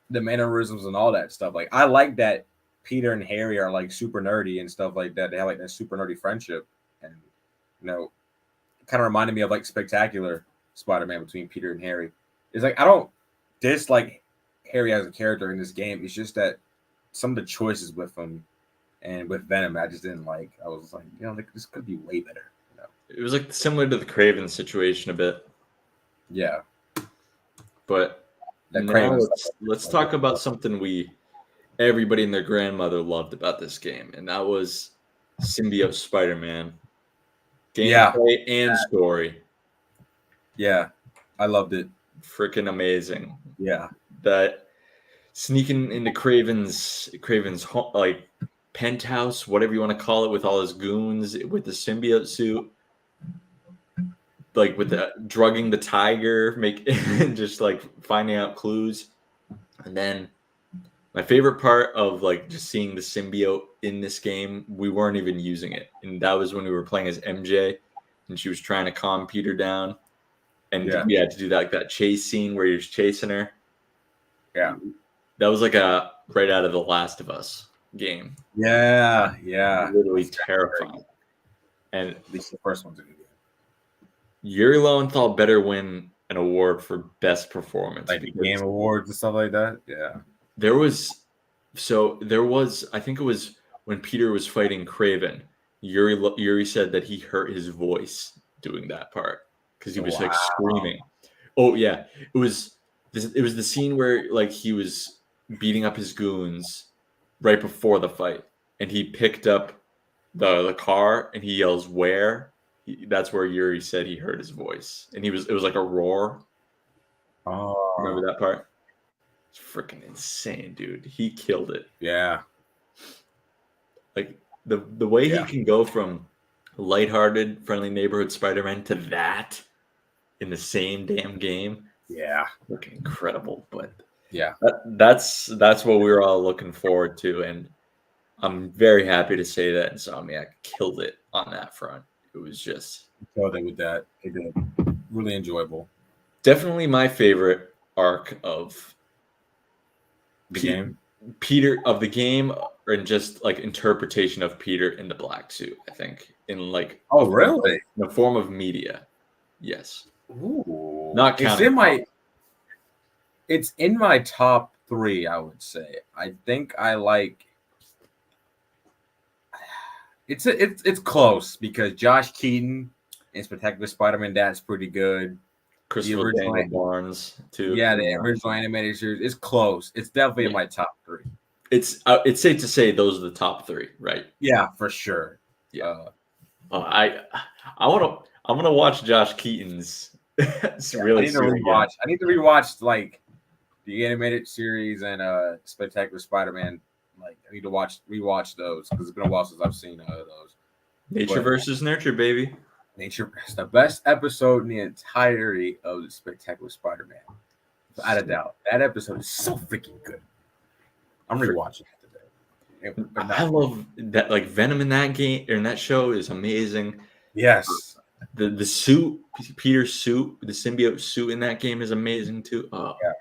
the mannerisms and all that stuff. Like I like that Peter and Harry are like super nerdy and stuff like that. They have like that super nerdy friendship. And you know, kind of reminded me of like Spectacular Spider-Man between Peter and Harry. It's like I don't dislike Harry as a character in this game. It's just that some of the choices with him and with Venom, I just didn't like. I was like, you know, like, this could be way better. You know? it was like similar to the Craven situation a bit. Yeah, But that now Craven let's talk about something everybody and their grandmother loved about this game, and that was Symbiote Spider-Man Yeah, gameplay and story. yeah, I loved it. Freaking amazing. Yeah, That sneaking into Craven's like penthouse, whatever you want to call it, with all his goons, with the symbiote suit, like with the drugging the tiger, just like finding out clues, and then my favorite part of like just seeing the symbiote in this game, we weren't even using it, and that was when we were playing as MJ, and she was trying to calm Peter down, and yeah, we had to do that like that chase scene where he was chasing her. yeah, That was like a right out of the Last of Us game. yeah. Literally terrifying. And At least the first one's a good game. Yuri Lowenthal better win an award for best performance. Like the game awards and stuff like that. Yeah. There was, I think it was when Peter was fighting Craven. Yuri said that he hurt his voice doing that part because he was like screaming. Oh yeah, it was the scene where like he was beating up his goons right before the fight, and he picked up the car and he yells "Where?" That's where Yuri said he heard his voice, and it was like a roar. Oh, Remember that part? It's freaking insane, dude. He killed it. yeah. Like the way he can go from lighthearted, friendly neighborhood Spider-Man to that in the same damn game. Yeah. Looking incredible. But yeah, that's what we were all looking forward to, and I'm very happy to say that Insomniac killed it on that front. It was just killed it with that. It did. Really enjoyable. Definitely my favorite arc of the game. Peter of the game, and just like interpretation of Peter in the black suit. I think in like really? in the form of media. Yes. Ooh. Not counting. It's in my top 3, I would say. I think I like. It's close because Josh Keaton in Spectacular Spider-Man, that's pretty good. Christopher Daniel Barnes too. Yeah, the original animated series is close. It's definitely in my top 3. It's safe to say those are the top 3, right? Yeah, for sure. Yeah. I want to watch Josh Keaton's. Really, I need to rewatch. I need to rewatch like the animated series and Spectacular Spider-Man. Like I need to rewatch those because it's been a while since I've seen those. Nature versus nurture, baby. Nature is the best episode in the entirety of the Spectacular Spider-Man. Without a doubt. That episode is so freaking good. I'm rewatching it today. I love that, like Venom in that game or in that show is amazing. Yes. The suit, Peter's suit, the symbiote suit in that game is amazing too. Oh, yeah.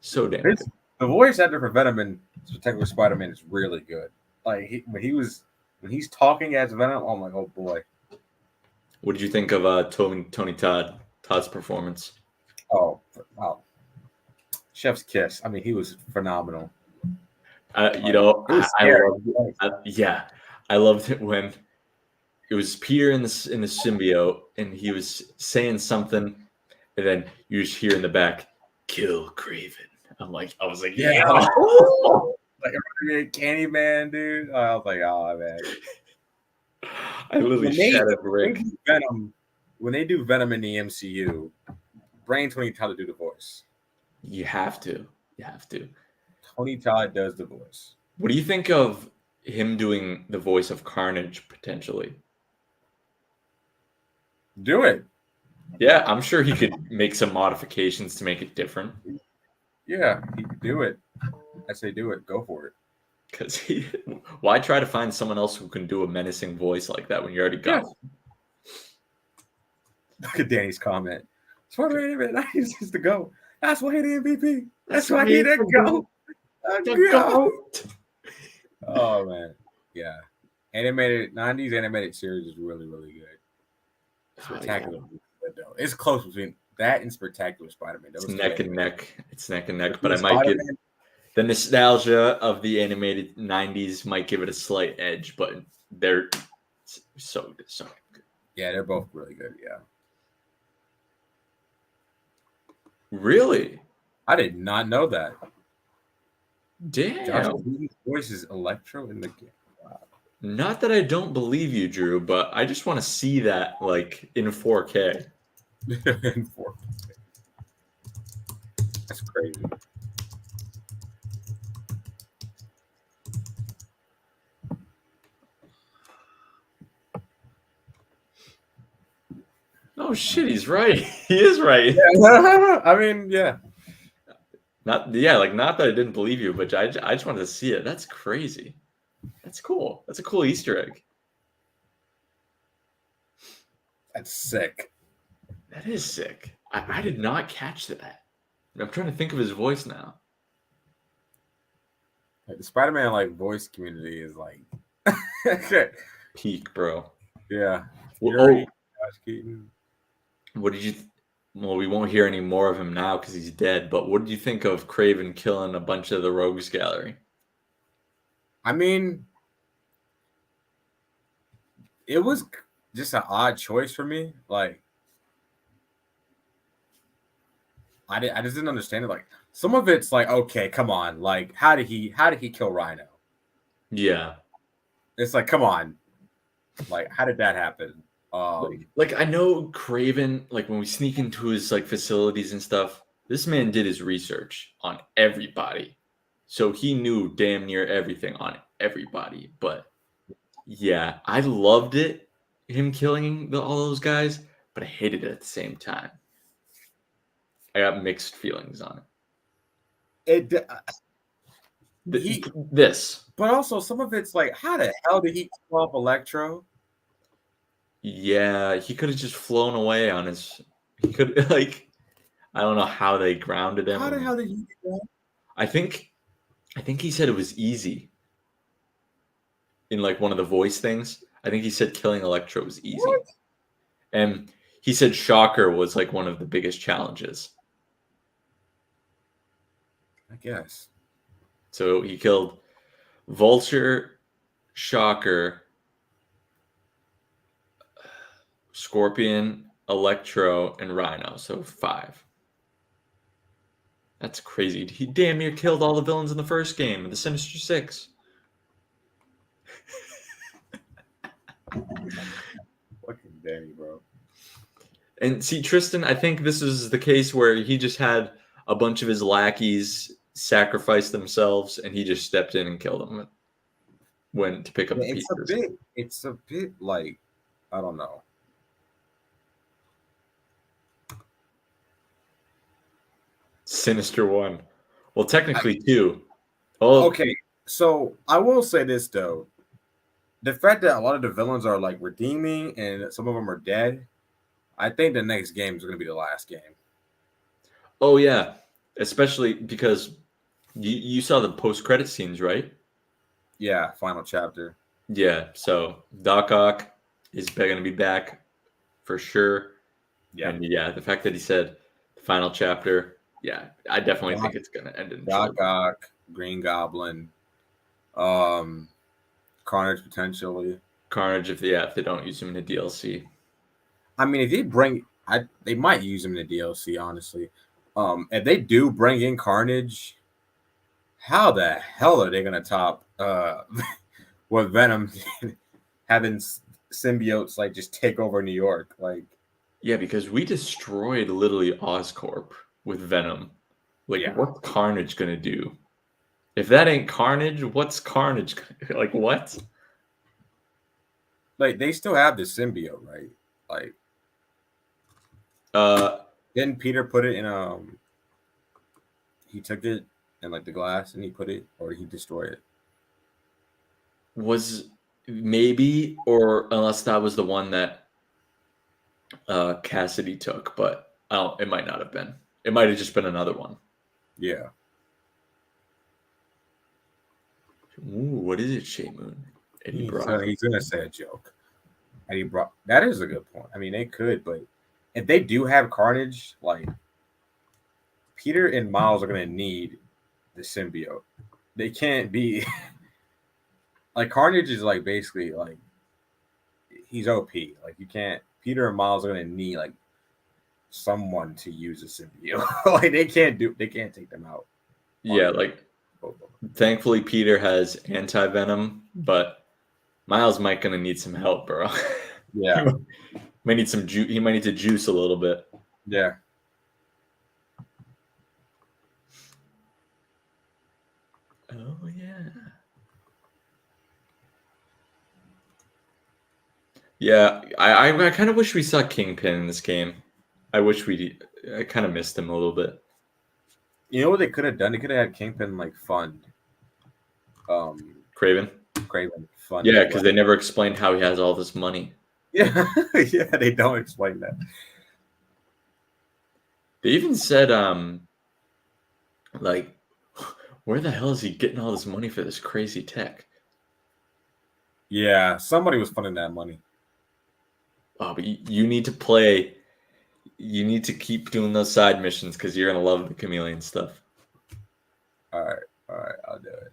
So damn good. The voice actor for Venom in Spectacular Spider-Man is really good. Like when he's talking as Venom, I'm like, oh boy. What did you think of Tony Todd's performance? Oh, wow. Chef's kiss. I mean, he was phenomenal. I loved it when it was Peter in the symbiote, and he was saying something, and then you just hear in the back, "Kill Kraven." I was like, yeah. Like Candyman, dude. I was like, oh man. I literally shattered brick. When they do Venom in the MCU, Brain Tony Todd to do the voice. You have to. Tony Todd does the voice. What do you think of him doing the voice of Carnage potentially? Do it. Yeah, I'm sure he could make some modifications to make it different. Yeah, he could do it. I say do it. Go for it. Because why try to find someone else who can do a menacing voice like that when you already got one? Look at Danny's comment. Spider-Man 90s is to go. That's why he the MVP. That's why he didn't go. Oh man, yeah. Animated 90s animated series is really, really good. Spectacular. It's close between that and Spectacular Spider-Man. It's neck and neck. It's neck and neck. But I might give the nostalgia of the animated 90s might give it a slight edge, but they're so good. Yeah, they're both really good. Yeah. Really? I did not know that. Damn. Josh Whedon's voice is Electro in the game. Wow. Not that I don't believe you, Drew, but I just want to see that like in 4K. In 4K. That's crazy. Oh shit, he's right. He is right. Yeah. I mean, yeah. Not that I didn't believe you, but I just wanted to see it. That's crazy. That's cool. That's a cool Easter egg. That's sick. That is sick. I did not catch that. I'm trying to think of his voice now. The Spider-Man voice community is peak, bro. Yeah. Josh Keaton. What did you? Well, we won't hear any more of him now because he's dead. But what did you think of Kraven killing a bunch of the Rogues Gallery? I mean, it was just an odd choice for me. I just didn't understand it. Some of it's okay, come on. How did he kill Rhino? Yeah. It's come on. How did that happen? I know Kraven, when we sneak into his facilities and stuff, this man did his research on everybody. So he knew damn near everything on everybody. But yeah, I loved it, him killing all those guys, but I hated it at the same time. I got mixed feelings on it. But also some of it's how the hell did he kill off Electro? Yeah, he could have just flown away on his. He could I don't know how they grounded him. How the hell did he do that? I think he said it was easy. In one of the voice things, I think he said killing Electro was easy. What? And he said Shocker was like one of the biggest challenges. I guess. So he killed Vulture, Shocker, Scorpion, Electro, and Rhino. So 5. That's crazy. He damn near killed all the villains in the first game, the Sinister Six. Fucking Danny, bro. And see, Tristan, I think this is the case where he just had a bunch of his lackeys sacrifice themselves, and he just stepped in and killed them when to pick up the pieces. It's a bit like, I don't know. Sinister 1. Well, technically 2. Oh, okay. So I will say this though. The fact that a lot of the villains are like redeeming and some of them are dead, I think the next game is going to be the last game. Oh yeah, especially because you saw the post-credit scenes, right? Yeah, final chapter. Yeah, so Doc Ock is going to be back for sure. Yeah, and yeah, the fact that he said the final chapter, yeah, I definitely think it's going to end in Doc Ock, Green Goblin, Carnage potentially. Carnage if they don't use him in the DLC. I mean, if they might use him in the DLC. Honestly, if they do bring in Carnage, how the hell are they gonna top with Venom having symbiotes like just take over New York? Like, yeah, because we destroyed literally Oscorp with Venom. Like, what's Carnage gonna do? If that ain't Carnage, what's Carnage? Like, what? Like, they still have the symbiote, right? Like, didn't Peter put it in he took it in like the glass and he put it, or he destroyed it? Was maybe, or unless that was the one that Cassidy took, but it might not have been. It might have just been another one. Yeah. Ooh, what is it, Shea Moon? He's gonna say a joke. Eddie Brock. That is a good point. I mean, they could, but if they do have Carnage, like Peter and Miles are gonna need the symbiote. They can't be like Carnage is like basically like he's OP. Like you can't. Peter and Miles are gonna need like someone to use a symbiote. Like they can't take them out. Yeah, like thankfully Peter has anti-venom, but Miles might gonna need some help, bro. Yeah. He might need some juice. He might need to juice a little bit. Yeah. Oh yeah. Yeah, I kind of wish we saw Kingpin in this game. I kind of missed him a little bit. You know what they could have done? They could have had Kingpin like fund. Craven fund. Yeah, because they never explained how he has all this money. Yeah, yeah, they don't explain that. They even said, like, where the hell is he getting all this money for this crazy tech? Yeah, somebody was funding that money. Oh, but you need to play. You need to keep doing those side missions because you're gonna love the chameleon stuff. All right, I'll do it.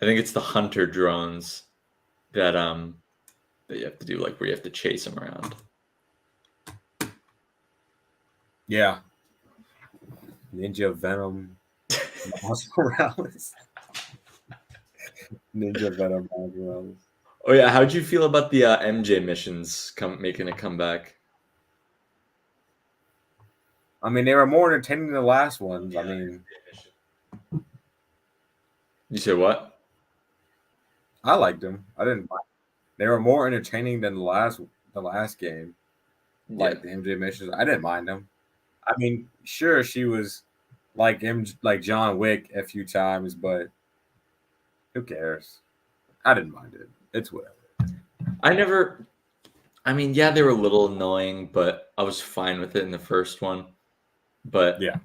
I think it's the hunter drones that you have to do, like where you have to chase them around. Yeah. Ninja Venom, Miles Morales. Ninja Venom, Miles Morales. Oh yeah, how'd you feel about the MJ missions making a comeback? I mean, they were more entertaining than the last ones. I mean, you said what? I liked them. I didn't mind. They were more entertaining than the last game. Like the MJ missions, I didn't mind them. I mean, sure, she was like John Wick a few times, but who cares? I didn't mind it. It's whatever. I mean, yeah, they were a little annoying, but I was fine with it in the first one. But yeah,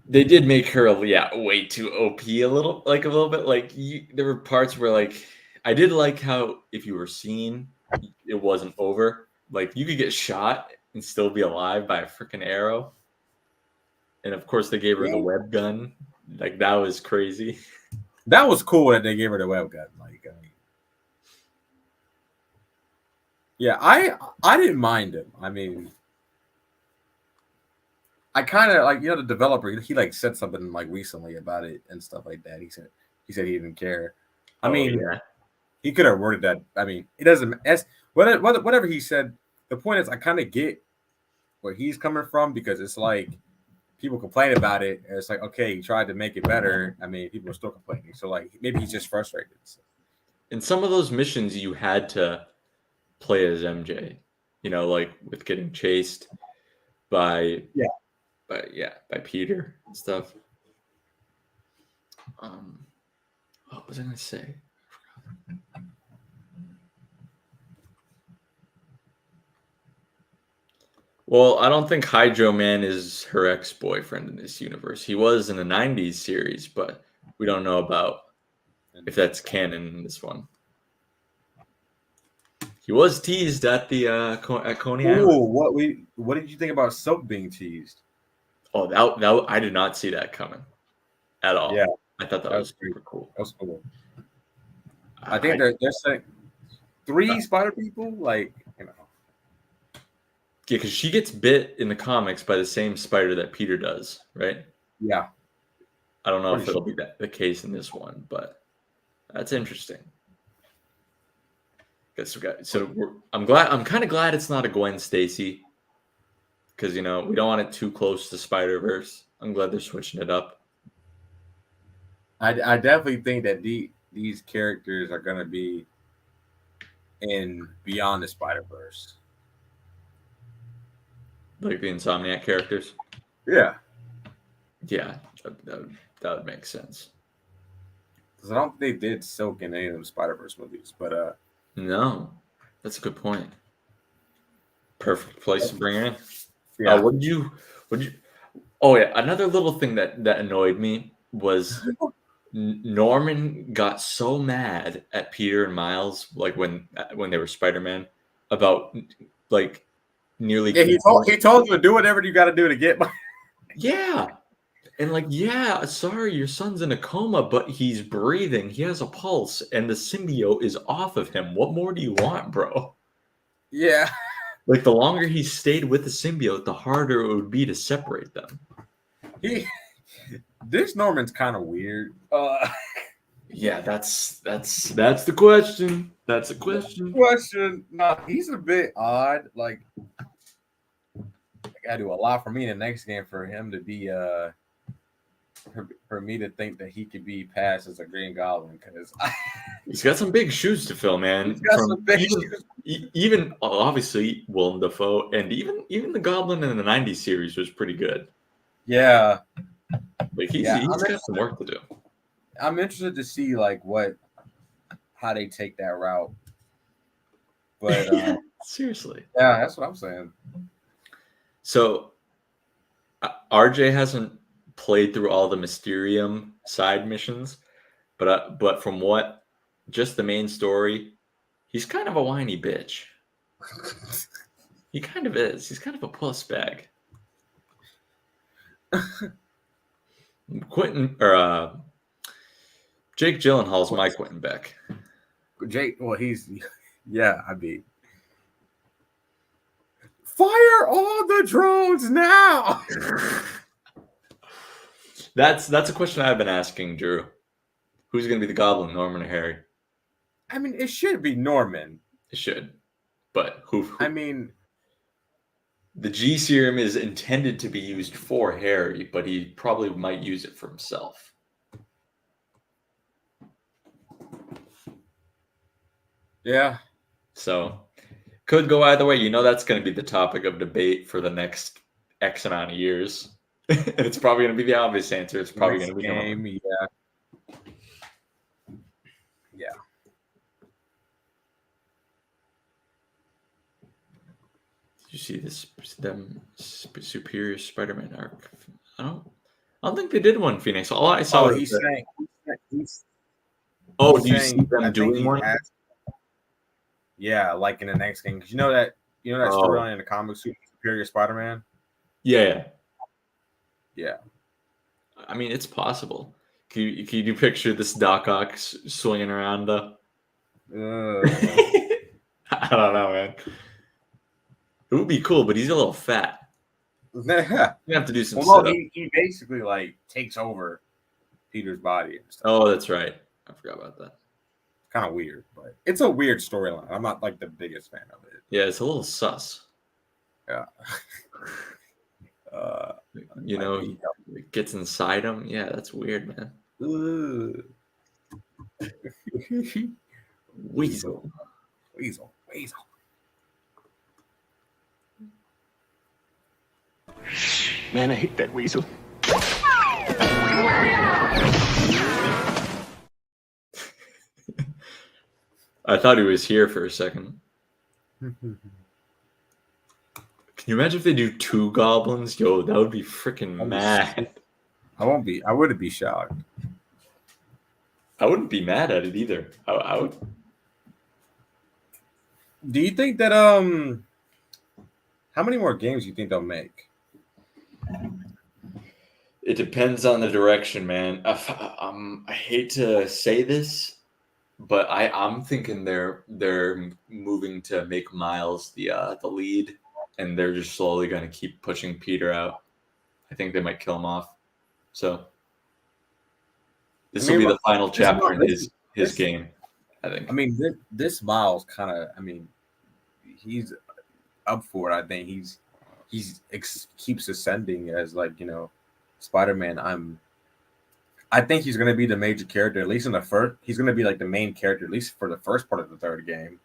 they did make her way too OP a little bit. Like there were parts where like I did like how if you were seen, it wasn't over. Like you could get shot and still be alive by a freaking arrow. And of course, they gave her the Yeah. web gun. Like that was crazy. That was cool that they gave her the web gun. Like, I mean, yeah, I didn't mind him. I mean, I kind of like the developer. He like said something like recently about it and stuff like that. He said he didn't care. I Oh mean, yeah. he could have worded that. I mean, it doesn't. As whatever he said. The point is, I kind of get where he's coming from because it's like people complain about it, and it's like, okay, he tried to make it better. I mean, people are still complaining. So like, maybe he's just frustrated. In some of those missions, you had to play as MJ. You know, like with getting chased by Yeah. by Peter and stuff. What was I gonna say? Well, I don't think Hydro Man is her ex-boyfriend in this universe. He was in the '90s series, but we don't know about if that's canon in this one. He was teased at the at Coney Island. Ooh, what did you think about Silk being teased? Oh, that I did not see that coming at all. Yeah, I thought that was super cool. That was cool. I think they're saying 3 spider people, like, you know. Yeah, because she gets bit in the comics by the same spider that Peter does, right? Yeah. I don't know if it'll be the case in this one, but that's interesting. Guess we got I'm kind of glad it's not a Gwen Stacy because we don't want it too close to Spider-Verse. I'm glad they're switching it up. I definitely think that these characters are gonna be in Beyond the Spider-Verse. Like the Insomniac characters? Yeah. Yeah, that would make sense. Because I don't think they did Silk in any of the Spider-Verse movies, but no, that's a good point. Perfect place to bring it in. Yeah. What did you? Oh yeah, another little thing that annoyed me was Norman got so mad at Peter and Miles, like when they were Spider-Man, about like nearly. Yeah, he told you to do whatever you got to do to get. Yeah, and like, yeah, sorry, your son's in a coma, but he's breathing. He has a pulse, and the symbiote is off of him. What more do you want, bro? Yeah. Like the longer he stayed with the symbiote, the harder it would be to separate them. This Norman's kind of weird. Yeah, that's the question. That's a question. No, he's a bit odd. Like, I gotta do a lot for me in the next game for him to be for me to think that he could be passed as a Green Goblin because he's got some big shoes to fill, man. He's got some big shoes. Even obviously Willem Dafoe, and even the Goblin in the '90s series was pretty good. Yeah, like he's got some work to do. I'm interested to see like how they take that route. But yeah, seriously, yeah, that's what I'm saying. So RJ hasn't played through all the Mysterium side missions, but from what just the main story, he's kind of a whiny bitch. He kind of is. He's kind of a puss bag. Quentin or Jake Gyllenhaal's my Quentin Beck. Jake, well, I mean, fire all the drones now. That's a question I've been asking, Drew. Who's going to be the Goblin, Norman or Harry? I mean, it should be Norman. It should, but who? I mean, the G serum is intended to be used for Harry, but he probably might use it for himself. Yeah. So, could go either way. That's going to be the topic of debate for the next X amount of years. And it's probably going to be the obvious answer. It's probably going to be game. Yeah. Yeah. Did you see them Superior Spider-Man arc? I don't think they did one, Phoenix. All I saw was Oh, He's do you see saying, them I think doing he one? has, yeah, like in the next game. Because you know that Oh, storyline in the comics, Superior Spider-Man? yeah. Yeah. I mean, it's possible. Can you picture this Doc Ock swinging around though? I don't know, man. It would be cool, but he's a little fat. You have to do some Well, no, sit-up. he basically like takes over Peter's body and stuff. Oh, that's right. I forgot about that. Kind of weird, but it's a weird storyline. I'm not like the biggest fan of it. Yeah, it's a little sus. Yeah. You know, it gets inside him. Yeah, that's weird, man. Weasel. Man, I hate that weasel. I thought he was here for a second. Can you imagine if they do 2 goblins? Yo, that would be freaking mad. I wouldn't be shocked. I wouldn't be mad at it either. I would. Do you think that how many more games do you think they'll make? It depends on the direction, man. I hate to say this, but I'm thinking they're moving to make Miles the lead, and they're just slowly going to keep pushing Peter out. I think they might kill him off. So this will be the final chapter in his game, I think. I mean, this Miles kind of, I mean, he's up for it. I think he's keeps ascending as, like, you know, Spider-Man. I think he's going to be the major character, at least in the first. He's going to be like the main character, at least for the first part of the third game.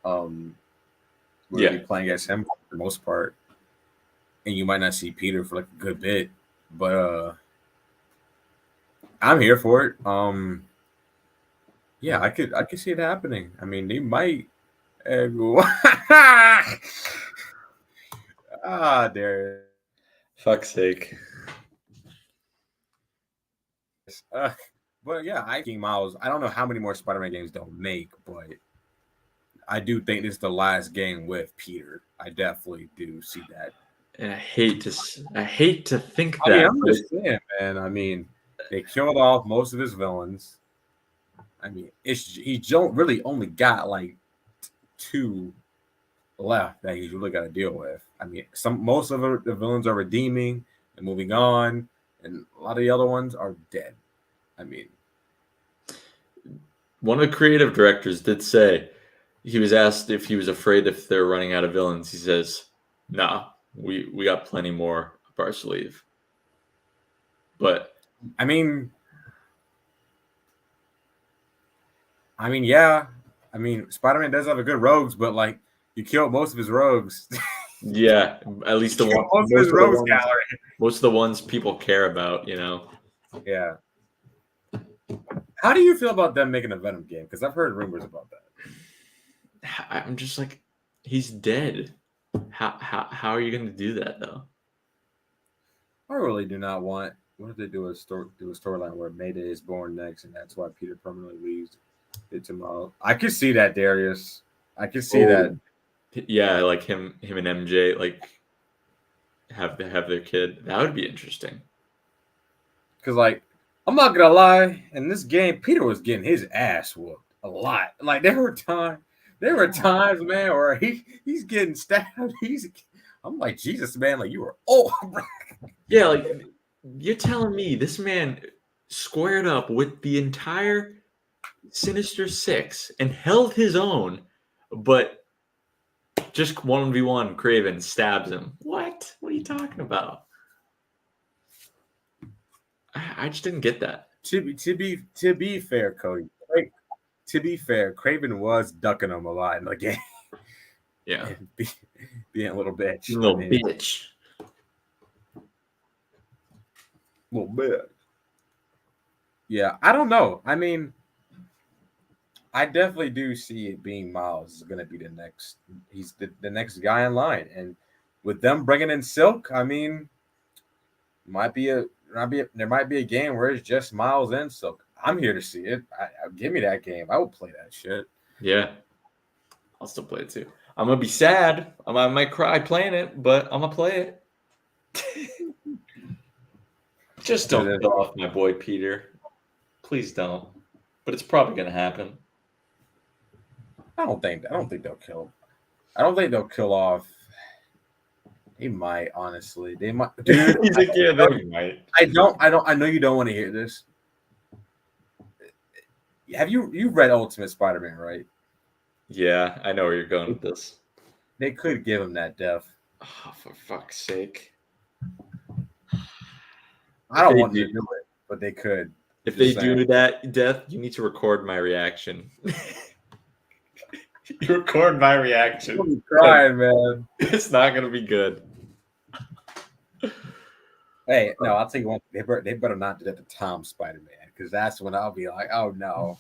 We'll be playing as him for the most part, and you might not see Peter for like a good bit, but I'm here for it. Yeah, I could see it happening. I mean, they might. Darius. Fuck's sake. But yeah, I think Miles. I don't know how many more Spider-Man games they'll make, but I do think this is the last game with Peter. I definitely do see that. And I hate to think that. I mean, I'm just saying, man. I mean, they killed off most of his villains. I mean, he really only got like 2 left that he's really got to deal with. I mean, most of the villains are redeeming and moving on, and a lot of the other ones are dead. I mean, one of the creative directors did say, he was asked if he was afraid if they're running out of villains. He says, "Nah, we got plenty more up our sleeve." But I mean, yeah. I mean, Spider-Man does have a good rogues, but like, you killed most of his rogues. Yeah, at least most of the ones people care about, you know. Yeah. How do you feel about them making a Venom game? Because I've heard rumors about that. I'm just like, he's dead. How are you going to do that though? I really do not want. What if they do a storyline where Mayday is born next, and that's why Peter permanently leaves it tomorrow? I could see that, Darius. I could see that. Yeah, like him and MJ like have their kid. That would be interesting. Because, like, I'm not gonna lie, in this game, Peter was getting his ass whooped a lot. Like, there were times, man, where he's getting stabbed. I'm like, Jesus, man, like, you were Yeah, like, you're telling me this man squared up with the entire Sinister Six and held his own, but just 1v1 Kraven stabs him. What are you talking about? I just didn't get that. To be fair, Cody. To be fair, Kraven was ducking him a lot in the game. Yeah, being a little bitch. Little bit. Yeah, I don't know. I mean, I definitely do see it being Miles is going to be the next. He's the next guy in line, and with them bringing in Silk, I mean, there might be a game where it's just Miles and Silk. I'm here to see it. Give me that game. I will play that shit. Yeah, I'll still play it too. I'm gonna be sad. I might cry playing it, but I'm gonna play it. Just don't kill off my boy Peter. Please don't. But it's probably gonna happen. I don't think they'll kill him. I don't think they'll kill off. They might, honestly. They might. Dude, He's like, yeah, they might. I know you don't want to hear this. Have you read Ultimate Spider-Man, right? Yeah, I know where you're going with this. They could give him that death. Oh, for fuck's sake. I don't want to do it, but they could. If they do that death, you need to record my reaction. You record my reaction. I'm crying, man. It's not gonna be good. Hey, no, I'll tell you one. They better not do that to Tom Spider-Man, because that's when I'll be like, oh no,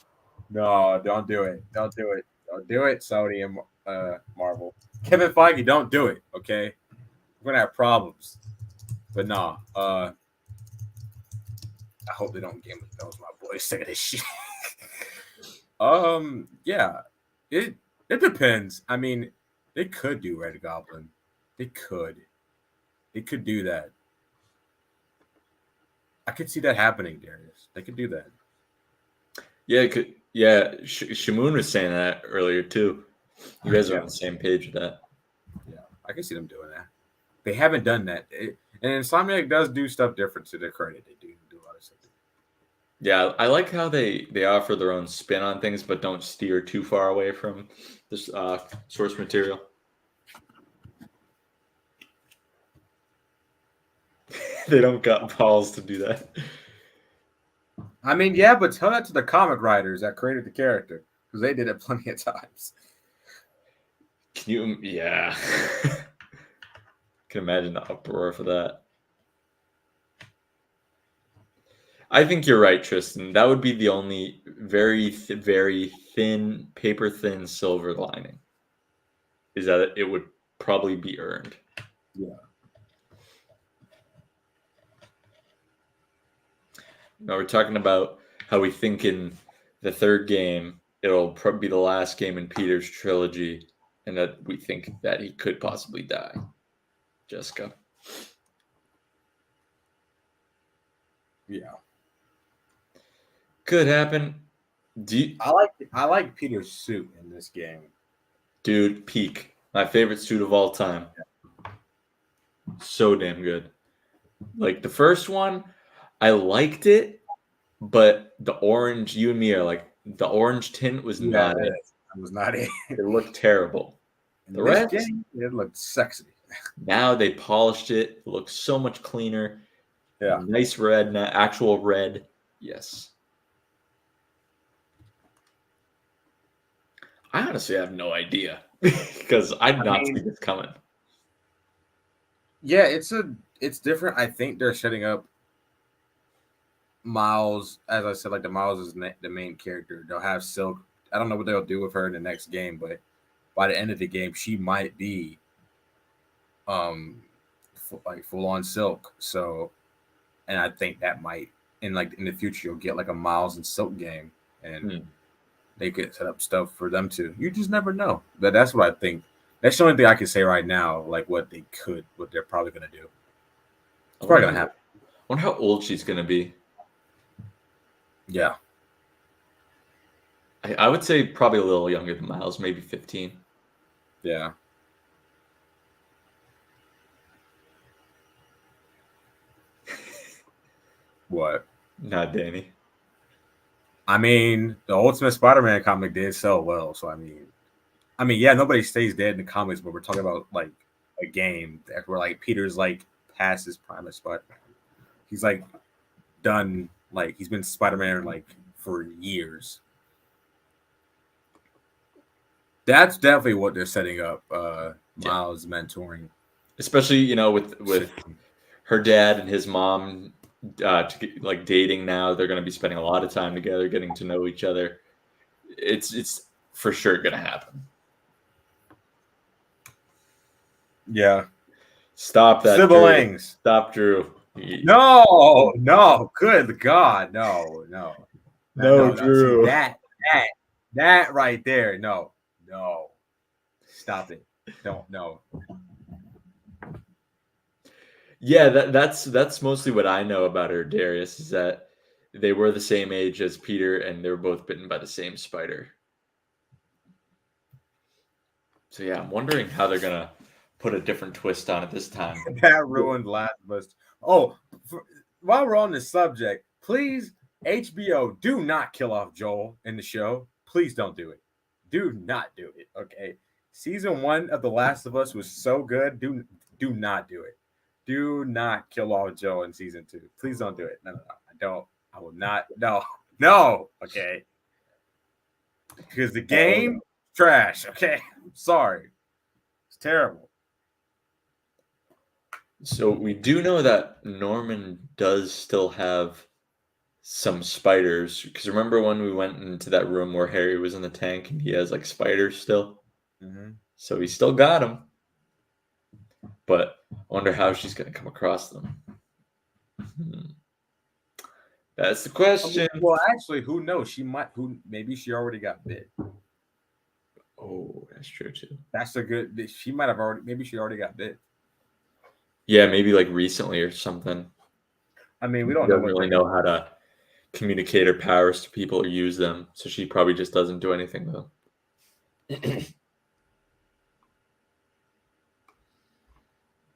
don't do it, don't do it, Sony and Marvel. Kevin Feige, don't do it. Okay, we're gonna have problems. But no, I hope they don't get me. That was my boy saying this shit. Yeah, it depends. I mean, they could do Red Goblin. They could do that. I could see that happening, Darius. They could do that. Yeah, it could. Yeah, Shamoon was saying that earlier too. You guys are on the same page with that. Yeah, I can see them doing that. They haven't done that, and Insomniac does do stuff different to their credit. They do a lot of stuff. Yeah, I like how they offer their own spin on things, but don't steer too far away from this source material. They don't got balls to do that. I mean, yeah, but tell that to the comic writers that created the character, because they did it plenty of times. Can you? Yeah. Can imagine the uproar for that. I think you're right, Tristan. That would be the only very thin, paper thin silver lining. Is that it would probably be earned. Yeah. Now we're talking about how we think in the third game it'll probably be the last game in Peter's trilogy, and that we think that he could possibly die. Jessica. Yeah. Could happen. I like Peter's suit in this game. Dude, peak. My favorite suit of all time. Yeah. So damn good. Like the first one, I liked it, but the orange, you and me are like, the orange tint was not it. It was not it. It looked terrible. The rest, game, it looked sexy. Now they polished it. It looks so much cleaner. Yeah. Nice red, actual red. Yes. I honestly have no idea because I did not see this coming. Yeah, it's different. I think they're setting up Miles, as I said, like the Miles is the main character. They'll have Silk. I don't know what they'll do with her in the next game, but by the end of the game, she might be like full on Silk. So, and I think that might in the future you'll get like a Miles and Silk game, and they could set up stuff for them too. You just never know. But that's what I think. That's the only thing I can say right now, like what they're probably gonna do. It's probably gonna happen. I wonder how old she's gonna be. Yeah. I would say probably a little younger than Miles, maybe 15. Yeah. What? Not Danny. I mean, the Ultimate Spider-Man comic did sell well, so I mean, yeah, nobody stays dead in the comics, but we're talking about like a game where like Peter's like past his prime as Spider-Man. He's like done, like he's been Spider-Man like for years. That's definitely what they're setting up. Miles mentoring, especially with her dad and his mom, like dating now. They're going to be spending a lot of time together, getting to know each other. It's for sure going to happen. Yeah. Stop that. Siblings. Drew. Stop, Drew. No. Good God. No. No, See, Drew. that right there. No. Stop it. Don't no. Yeah, that's mostly what I know about her, Darius, is that they were the same age as Peter and they were both bitten by the same spider. So yeah, I'm wondering how they're gonna put a different twist on it this time. That ruined Last of Us. Oh, while we're on this subject, please, HBO, do not kill off Joel in the show. Please don't do it. Do not do it. Okay. Season 1 of The Last of Us was so good. Do not do it. Do not kill off Joel in season 2. Please don't do it. No. I don't. I will not. No. Okay. Because the game trash. Okay. I'm sorry. It's terrible. So we do know that Norman does still have some spiders. Because remember when we went into that room where Harry was in the tank and he has like spiders still? Mm-hmm. So he still got them. But I wonder how she's going to come across them. That's the question. Well, actually, who knows? Maybe she already got bit. Oh, that's true too. That's a good. She might have already. Maybe she already got bit. Yeah, maybe like recently or something. I mean, we don't She doesn't really know how to communicate her powers to people or use them, so she probably just doesn't do anything though.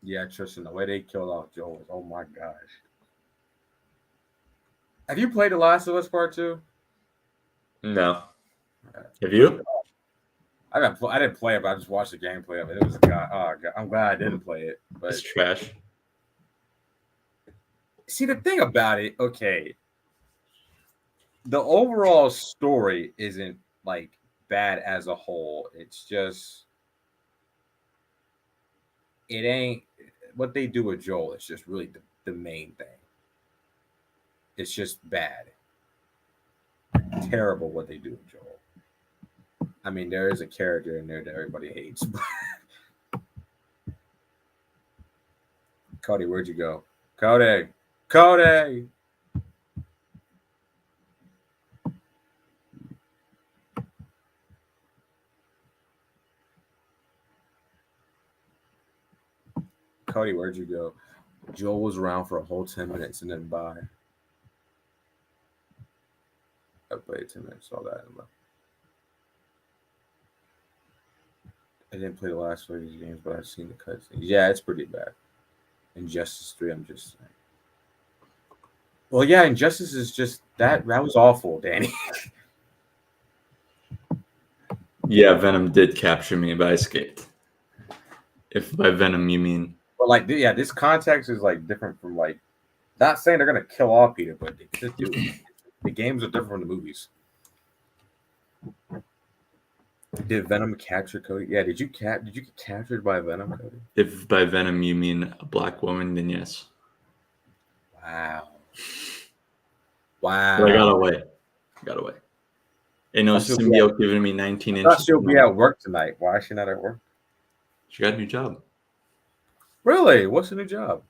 Yeah, Tristan, the way they killed off Joel. Oh my gosh. Have you played The Last of Us Part 2? No. Have you? I didn't play it, but I just watched the gameplay of it. It was God. I'm glad I didn't play it. But It's trash. see, the thing about it, okay, the overall story isn't like bad as a whole. It's just it ain't what they do with Joel. It's just really the main thing. It's just bad. Terrible what they do with Joel. I mean, there is a character in there that everybody hates. Cody, where'd you go? Cody! Cody! Cody, where'd you go? Joel was around for a whole 10 minutes and then bye. I played 10 minutes, saw that. I didn't play the last one of these games, but I've seen the cutscenes. Yeah, it's pretty bad. Injustice 3, I'm just saying. Well, yeah, Injustice is just that was awful, Danny. Yeah, Venom did capture me, but I escaped. If by Venom you mean, but like, yeah, this context is like different from like. Not saying they're gonna kill off Peter, but they just do. The games are different from the movies. Did Venom capture Cody? Yeah, did you get captured by Venom, Cody? if by Venom you mean a black woman, then yes. Wow. But I got away. And no symbiote giving me 19 inches. I thought she'll be at work tonight. Why is she not at work? She got a new job. Really? What's the new job?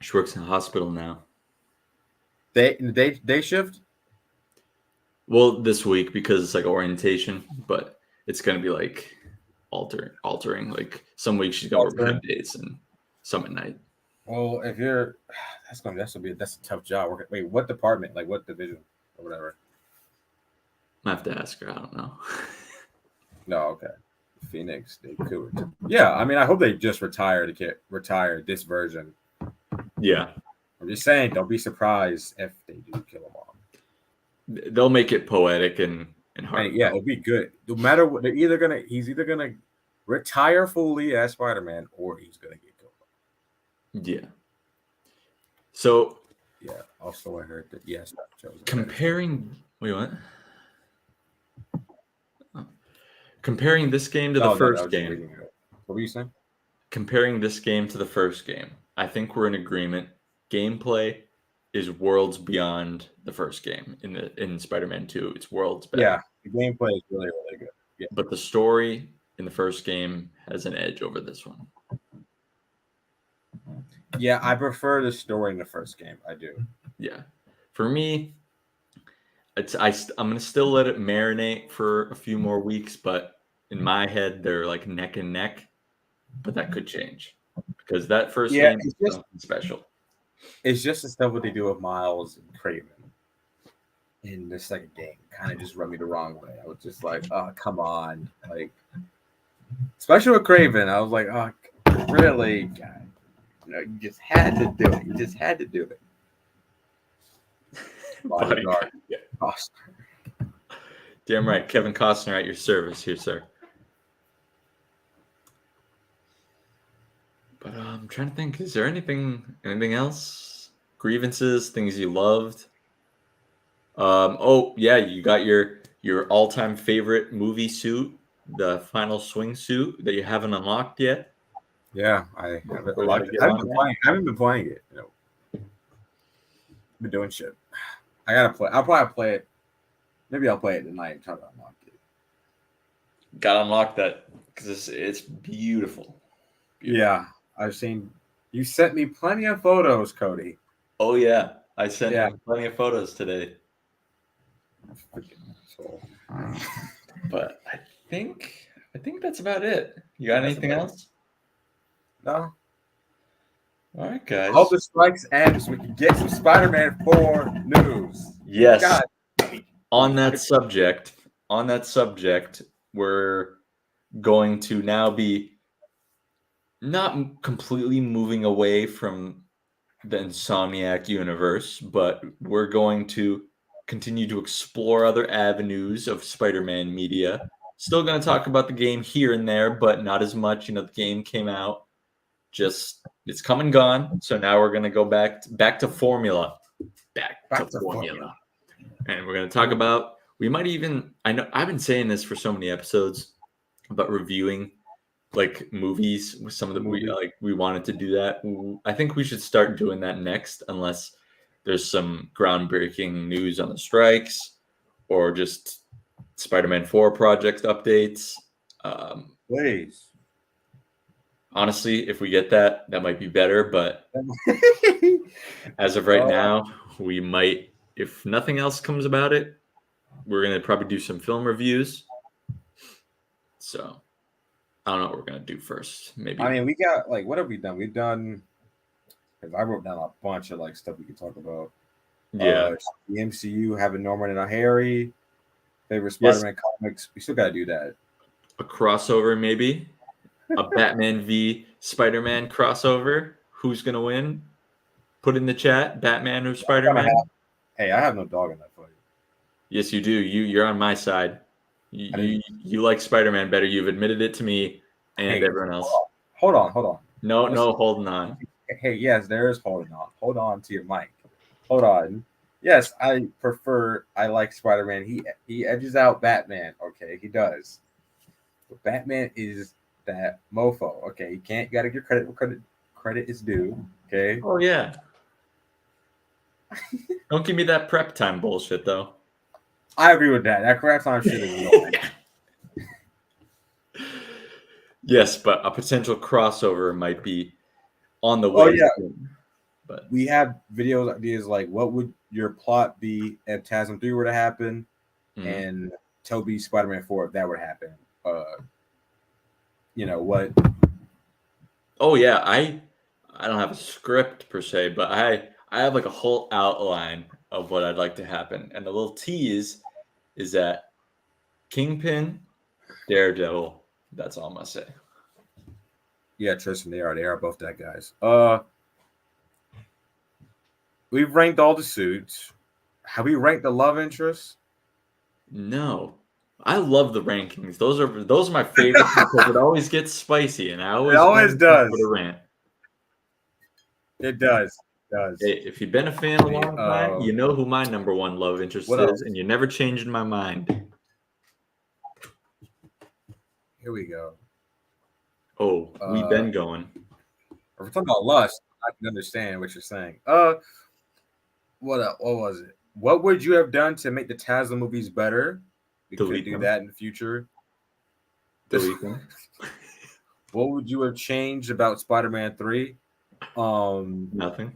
She works in a hospital now. Day shift? Well, this week because it's like orientation, but it's gonna be like altering. Like some weeks she's gonna work days and some at night. Well, if you're that's a tough job. Wait, what department? Like what division or whatever? I have to ask her. I don't know. No, okay. Phoenix, they could. Yeah, I mean, I hope they just retire this version. Yeah. I'm just saying, don't be surprised if they do kill him off. They'll make it poetic and hard. Yeah, it'll be good. No matter what, he's either gonna retire fully as Spider-Man or he's gonna get killed. Yeah. So. Yeah. Also, I heard that. Yes. Comparing. Wait, what? Comparing this game to the first game. What were you saying? Comparing this game to the first game, I think we're in agreement. Gameplay is worlds beyond the first game in Spider-Man 2. It's worlds better. Yeah, the gameplay is really, really good. Yeah. But the story in the first game has an edge over this one. Yeah, I prefer the story in the first game. I do. Yeah. For me, I'm gonna still let it marinate for a few more weeks, but in my head they're like neck and neck. But that could change because that first game is something special. It's just the stuff what they do with Miles and Craven in the second game kind of just rubbed me the wrong way. I was just like, oh, come on. Like, especially with Craven, I was like, oh, really, guy? You just had to do it. You just had to do it. Bodyguard. Costner. Damn right. Kevin Costner at your service here, sir. But I'm trying to think, is there anything else? Grievances, things you loved? Oh yeah, you got your all-time favorite movie suit, the final swing suit that you haven't unlocked yet. Yeah, I haven't unlocked it. I haven't been playing it. I've been doing shit. I gotta play. I'll probably play it. Maybe I'll play it tonight and try to unlock it. Gotta unlock that because it's beautiful. Yeah, I've seen. You sent me plenty of photos, Cody. Oh yeah, I sent him plenty of photos today. But I think that's about it. You got anything else? No. All right, guys. Hope the strikes end so we can get some Spider-Man 4 news. Yes. God. On that subject, we're going to now be not completely moving away from the Insomniac universe, but we're going to continue to explore other avenues of Spider-Man media. Still going to talk about the game here and there, but not as much. The game came out. Just it's come and gone. So now we're gonna go back to formula. Back to formula. And we're gonna talk about we might even I know I've been saying this for so many episodes about reviewing like movies with some of the we wanted to do that. I think we should start doing that next unless there's some groundbreaking news on the strikes or just Spider-Man 4 project updates. Please. Honestly, if we get that might be better. But as of right now, we might, if nothing else comes about it, we're going to probably do some film reviews. So I don't know what we're going to do first. Maybe. I mean, we got what have we done? We've done, because I wrote down a bunch of stuff we could talk about. Yeah. The MCU having Norman and Harry, favorite Spider-Man comics. We still got to do that. A crossover, maybe. A Batman v Spider-Man crossover. Who's going to win? Put in the chat. Batman or Spider-Man? Hey, I have no dog in that fight. Yes, you do. You're on my side. You like Spider-Man better. You've admitted it to me and everyone else. Hold on. No, holding on. Hey, yes, there is holding on. Hold on to your mic. Hold on. Yes, I like Spider-Man. He edges out Batman. Okay, he does. But Batman is that mofo. Okay, you gotta give credit where credit is due. Okay. Oh yeah. Don't give me that prep time bullshit though. I agree with that. That prep time shit is annoying. Yes, but a potential crossover might be on the way. Oh yeah. But we have videos ideas like what would your plot be if TASM 3 were to happen and Toby Spider-Man 4 if that would happen. What? Oh yeah, I don't have a script per se, but I have a whole outline of what I'd like to happen, and the little tease is that Kingpin, Daredevil. That's all I'm gonna say. Yeah, Tristan, they are both that guys. We've ranked all the suits. Have we ranked the love interests? No. I love the rankings. Those are my favorite because it always gets spicy, and I always does. Put a rant. It does. Hey, if you've been a fan a long time, you know who my number one love interest is, and you never changed my mind. Here we go. Oh, we've been going. We're talking about lust. I can understand what you're saying. What was it? What would you have done to make the TASM movies better? We could do that in the future. Delete them. What would you have changed about Spider-Man 3? Nothing.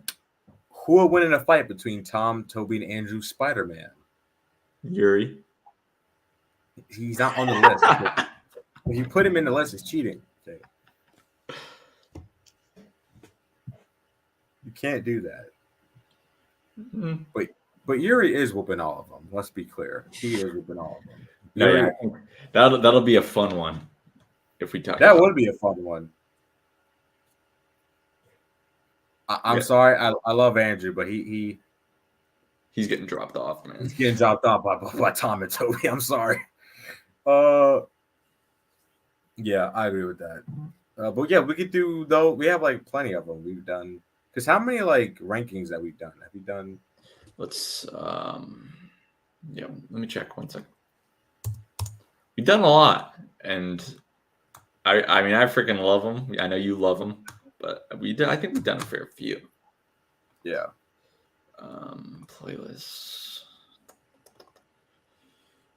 Who would win in a fight between Tom, Toby, and Andrew Spider-Man? Yuri. He's not on the list. When you put him in the list, it's cheating. Okay. You can't do that. Mm-hmm. But Yuri is whooping all of them. Let's be clear. He is whooping all of them. Yeah, I think that'll be a fun one if we talk. That would be a fun one. I'm sorry. I love Andrew, but he's getting dropped off, man. He's getting dropped off by Tom and Toby. I'm sorry. Yeah, I agree with that. But yeah, we could do though. We have like plenty of them. We've done because how many like rankings that we've done? Have we done? Let's let me check 1 second. We've done a lot, and I mean I freaking love them. I know you love them, but I think we've done a fair few. Yeah. Playlists.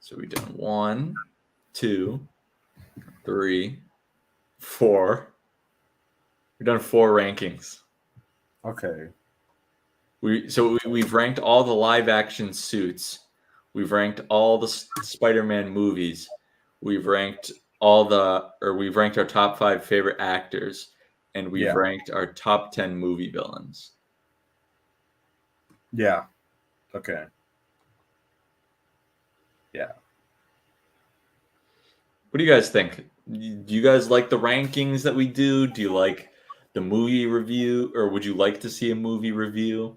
So we've done 1, 2, 3, 4. We've done 4 rankings. Okay. We've ranked all the live action suits. We've ranked all the Spider-Man movies. We've ranked we've ranked our top 5 favorite actors, and we've ranked our top 10 movie villains. Yeah. Okay. Yeah. What do you guys think? Do you guys like the rankings that we do? Do you like the movie review, or would you like to see a movie review?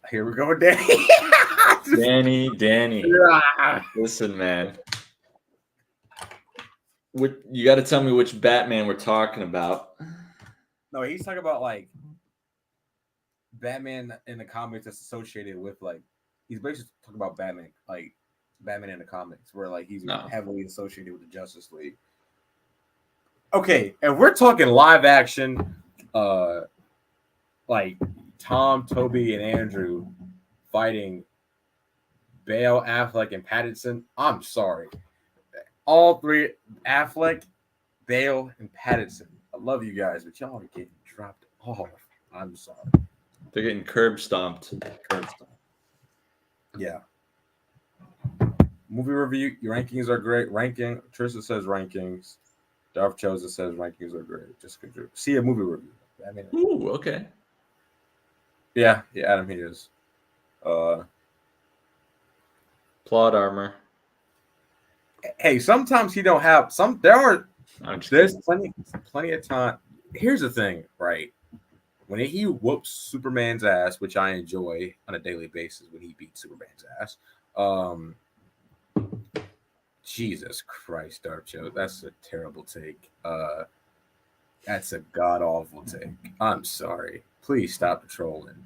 Here we go, Danny. Danny. Listen, man. You got to tell me which Batman we're talking about. No, he's talking about like Batman in the comics that's associated with like he's basically talking about Batman in the comics where like he's heavily associated with the Justice League. Okay, and we're talking live action, like Tom, Toby, and Andrew fighting Bale, Affleck, and Pattinson. I'm sorry. All 3, Affleck, Bale, and Pattinson. I love you guys, but y'all are getting dropped off. I'm sorry. They're getting curb stomped. Yeah. Movie review. Your rankings are great. Tristan says rankings. Darth Chosen says rankings are great. Just see a movie review. Ooh, okay. Yeah, Adam, he is. Plot armor. Hey, sometimes he don't have some. There's plenty of time. Here's the thing, right? When he whoops Superman's ass, which I enjoy on a daily basis when he beats Superman's ass. Jesus Christ, Dark Joe. That's a terrible take. That's a god-awful take. I'm sorry. Please stop the trolling.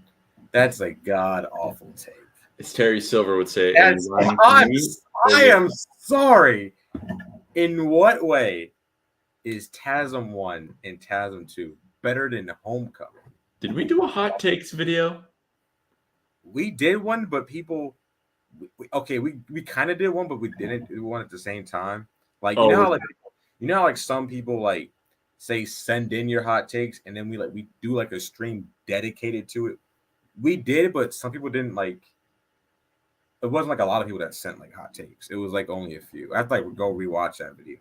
That's a god-awful take. As Terry Silver would say, I am sorry. In what way is TASM 1 and TASM 2 better than Homecoming? Did we do a hot takes video? We did one, but people... we kind of did one, but we didn't do one at the same time. Like, you know how some people, like, say send in your hot takes, and then we do, like, a stream dedicated to it. We did, but some people didn't, like... It wasn't like a lot of people that sent like hot takes. It was like only a few. I have to like go rewatch that video.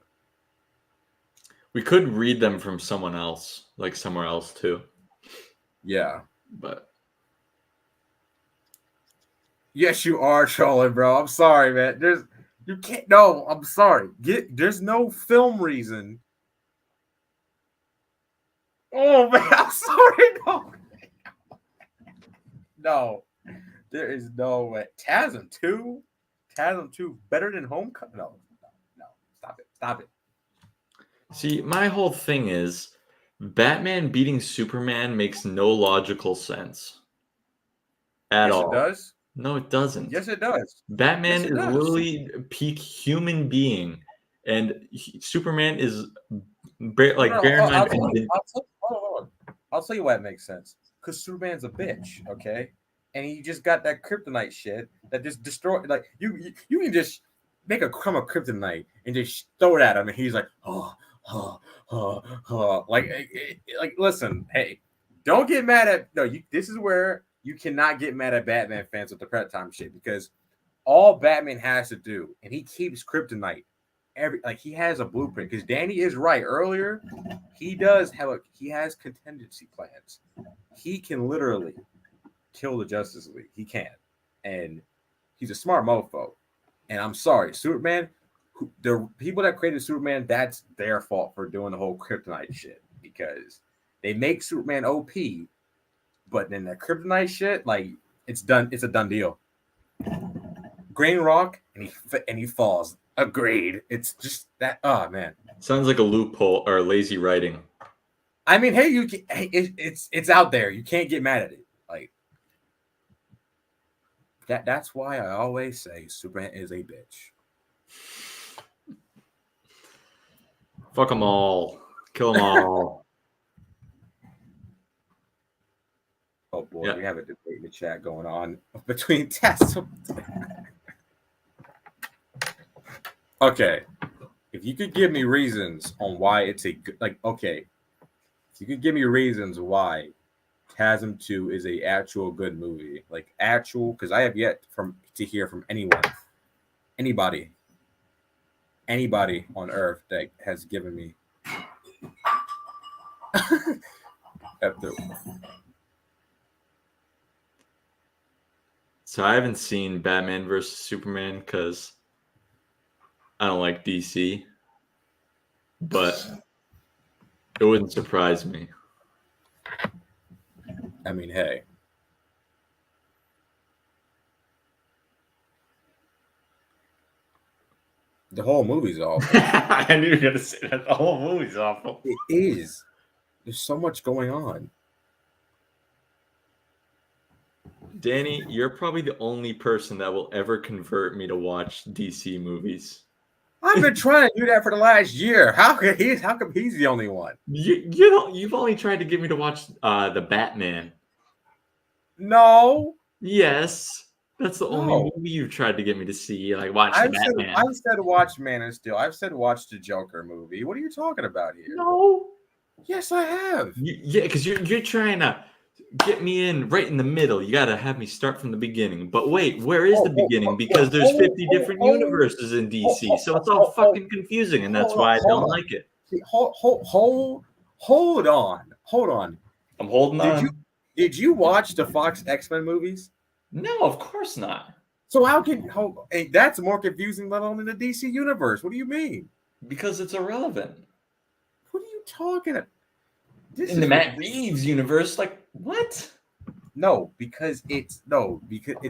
We could read them from someone else, like somewhere else too. Yeah, but yes, you are trolling, bro. I'm sorry, man. You can't. No, I'm sorry. There's no film reason. Oh man, I'm sorry. No. There is no way. TASM 2 better than Homecoming? No. Stop it. See, my whole thing is Batman beating Superman makes no logical sense at all. Yes, it does. No, it doesn't. Yes, it does. Batman is literally peak human being, and Superman is I'll tell you why it makes sense. Because Superman's a bitch, okay? And he just got that kryptonite shit that just destroyed. Like you can just make a crumb of kryptonite and just throw it at him, and he's like, like listen, hey, Don't get mad at this is where you cannot get mad at Batman fans with the prep time shit because all Batman has to do, and he keeps kryptonite. He has a blueprint because Danny is right. Earlier, he has contingency plans. He can literally kill the Justice League. He can, and he's a smart mofo. And I'm sorry, Superman. The people that created Superman, that's their fault for doing the whole kryptonite shit because they make Superman OP, but then that kryptonite shit, like it's done. It's a done deal. Green Rock, and he falls. Agreed. It's just that. Oh man, sounds like a loophole or lazy writing. I mean, hey, it's out there. You can't get mad at it. Like that. That's why I always say Superman is a bitch. Fuck them all. Kill them all. Oh boy, we have a debate in the chat going on between tests. Okay, if you could give me reasons on why it's a good, if you could give me reasons why Chasm 2 is a actual good movie, because I have yet to hear from anybody on Earth that has given me So I haven't seen Batman versus Superman because I don't like DC, but it wouldn't surprise me. I mean, hey. The whole movie's awful. I knew you were going to say that. The whole movie's awful. It is. There's so much going on. Danny, you're probably the only person that will ever convert me to watch DC movies. I've been trying to do that for the last year. How come he's the only one? You've only tried to get me to watch the Batman. No. Yes. That's the only movie you've tried to get me to see. Watch the Batman. I've said watch Man of Steel. I've said watch the Joker movie. What are you talking about here? No. Yes, I have. Because you're trying to get me in right in the middle. You got to have me start from the beginning. But wait, where is the beginning? Because there's 50 different universes in DC. So it's all fucking confusing, and that's why I don't like it. Hold on. I'm holding on. Did you watch the Fox X-Men movies? No, of course not. So that's more confusing let alone in the DC universe. What do you mean? Because it's irrelevant. What are you talking about? In the Matt Reeves universe, what? No, because it's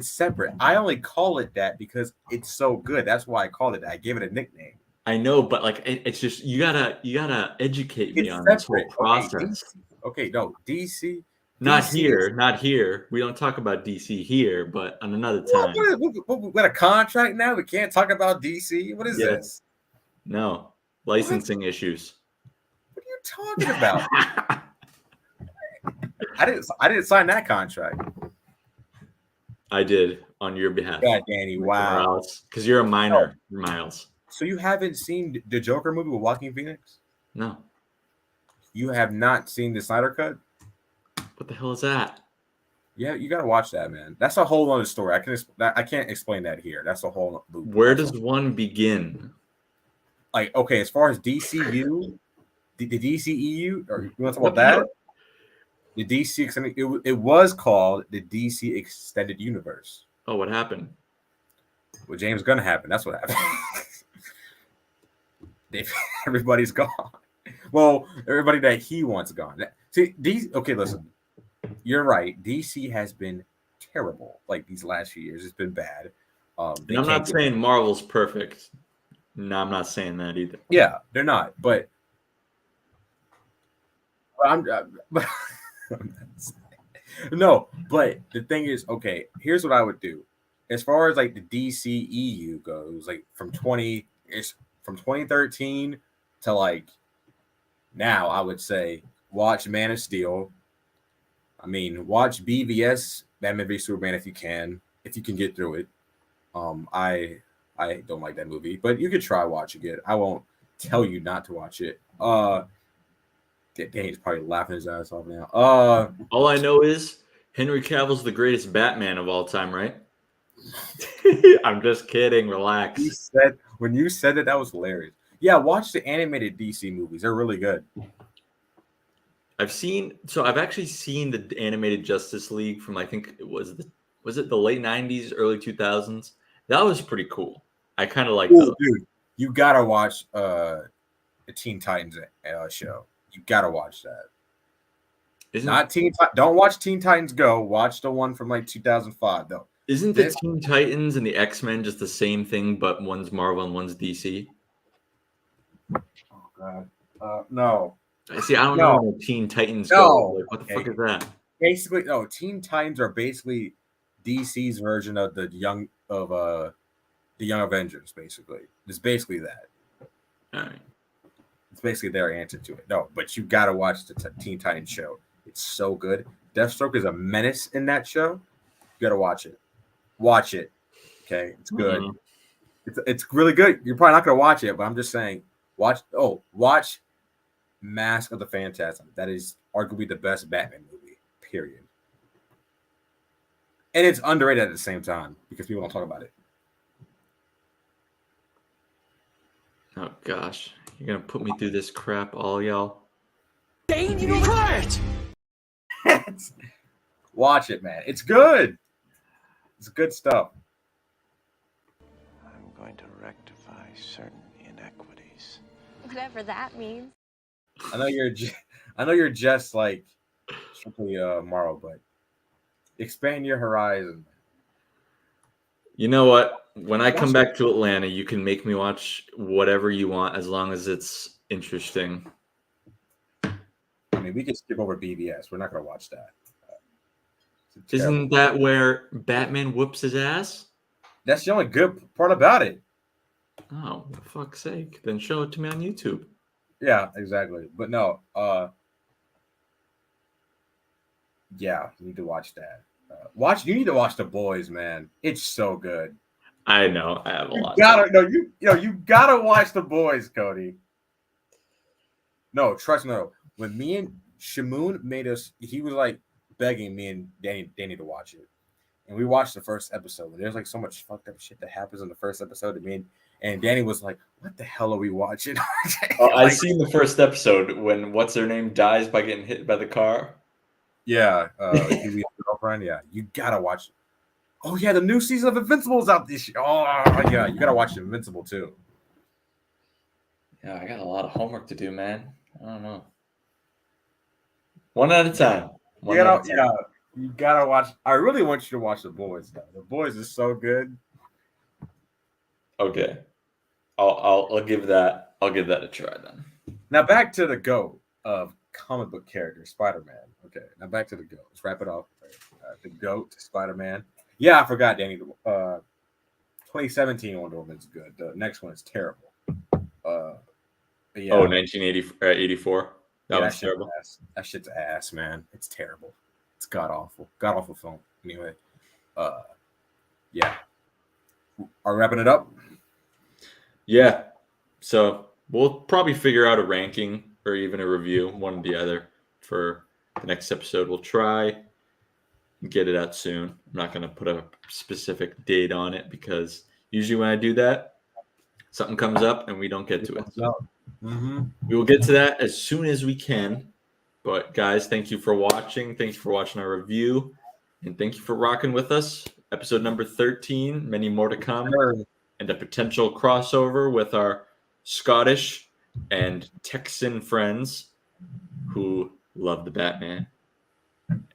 separate. I only call it that because it's so good. That's why I call it that. I gave it a nickname. I know, but it's just you gotta educate me on this whole process. Okay, no, DC. Not here. We don't talk about DC here, but on another time. We got a contract now. We can't talk about DC. What is this? No, licensing issues. What are you talking about? I didn't sign that contract. I did on your behalf. God, Danny, wow. Because you're a minor, Miles. So you haven't seen the Joker movie with Joaquin Phoenix? No. You have not seen the Snyder Cut? What the hell is that? Yeah, you gotta watch that, man. That's a whole other story. I can't explain that here. That's a whole. Where does one begin? Okay, as far as DCU, the DCEU, or you want to talk about that? The DC it was called the DC Extended Universe. Oh, what happened? Well, James Gunn happened. That's what happened. Everybody's gone. Well, everybody that he wants gone. See, listen. You're right. DC has been terrible. These last few years, it's been bad. And I'm not saying Marvel's perfect. No, I'm not saying that either. Yeah, they're not. But no. But the thing is, okay. Here's what I would do. As far as the DCEU goes, from 2013 to now, I would say watch Man of Steel. I mean, watch BVS, Batman v Superman, if you can get through it. I don't like that movie, but you could try watching it. I won't tell you not to watch it. Danny's probably laughing his ass off now. All I know is Henry Cavill's the greatest Batman of all time, right? I'm just kidding. Relax. When you said that was hilarious. Yeah, watch the animated DC movies. They're really good. I've actually seen the animated Justice League from, I think it was the late 90s, early 2000s. That was pretty cool. I kind of like those. Dude, you gotta watch the Teen Titans show. You gotta watch that. Don't watch Teen Titans Go. Watch the one from like 2005 though. Isn't the Teen Titans and the X-Men just the same thing, but one's Marvel and one's DC? Oh God, no. See, I don't know what Teen Titans Go. Like, what the fuck is that? Basically, no. Teen Titans are basically DC's version of the Young Avengers. Basically, it's basically that. All right. It's basically their answer to it. No, but you gotta watch the Teen Titans show. It's so good. Deathstroke is a menace in that show. You gotta watch it. Watch it. Okay, it's good. Mm-hmm. It's really good. You're probably not gonna watch it, but I'm just saying, watch Mask of the Phantasm. That is arguably the best Batman movie. Period. And it's underrated at the same time because people don't talk about it. Oh gosh, you're gonna put me through this crap, all y'all. Dane, you cry it. Watch it, man. It's good. It's good stuff. I'm going to rectify certain inequities. Whatever that means. I know you're just like strictly Marvel, but expand your horizon. You know what? When I come back to Atlanta, you can make me watch whatever you want as long as it's interesting. I mean, we can skip over BVS. We're not going to watch that. Isn't that where Batman whoops his ass? That's the only good part about it. Oh, for fuck's sake. Then show it to me on YouTube. Yeah, exactly. But no, yeah, you need to watch that. You need to watch The Boys, man. It's so good. I know. I have a lot. You gotta watch The Boys, Cody. No, trust me. No. When me and Shamoon made us, he was like begging me and Danny to watch it. And we watched the first episode. And there's like so much fucked up shit that happens in the first episode. And Danny was like, "What the hell are we watching?" I seen the first episode when what's her name dies by getting hit by the car. Yeah, girlfriend. Yeah, you gotta watch it. Oh yeah, the new season of Invincible's out this year. Oh yeah, you gotta watch Invincible too. Yeah, I got a lot of homework to do, man. I don't know. One at a time. You gotta watch. I really want you to watch The Boys. Though. The Boys is so good. Okay, I'll give that a try then. Now back to the GOAT of comic book character, Spider-Man. Okay, now back to the GOAT. Let's wrap it off. The GOAT, Spider-Man. Yeah, I forgot, Danny. 2017 Wonder Woman's good. The next one is terrible. Yeah. 1984. That was terrible. That shit's ass, man. It's terrible. It's god awful film. Anyway, yeah. Are we wrapping it up? Yeah. So we'll probably figure out a ranking or even a review, one or the other, for the next episode. We'll try and get it out soon. I'm not going to put a specific date on it because usually when I do that, something comes up and we don't get to it. Mm-hmm. We will get to that as soon as we can. But guys, thank you for watching. Thank you for watching our review. And thank you for rocking with us. Episode number 13, many more to come. And a potential crossover with our Scottish and Texan friends who love the Batman.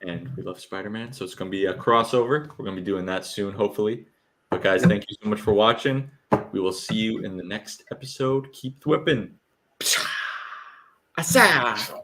And we love Spider-Man. So it's going to be a crossover. We're going to be doing that soon, hopefully. But guys, thank you so much for watching. We will see you in the next episode. Keep thwipping. Asa!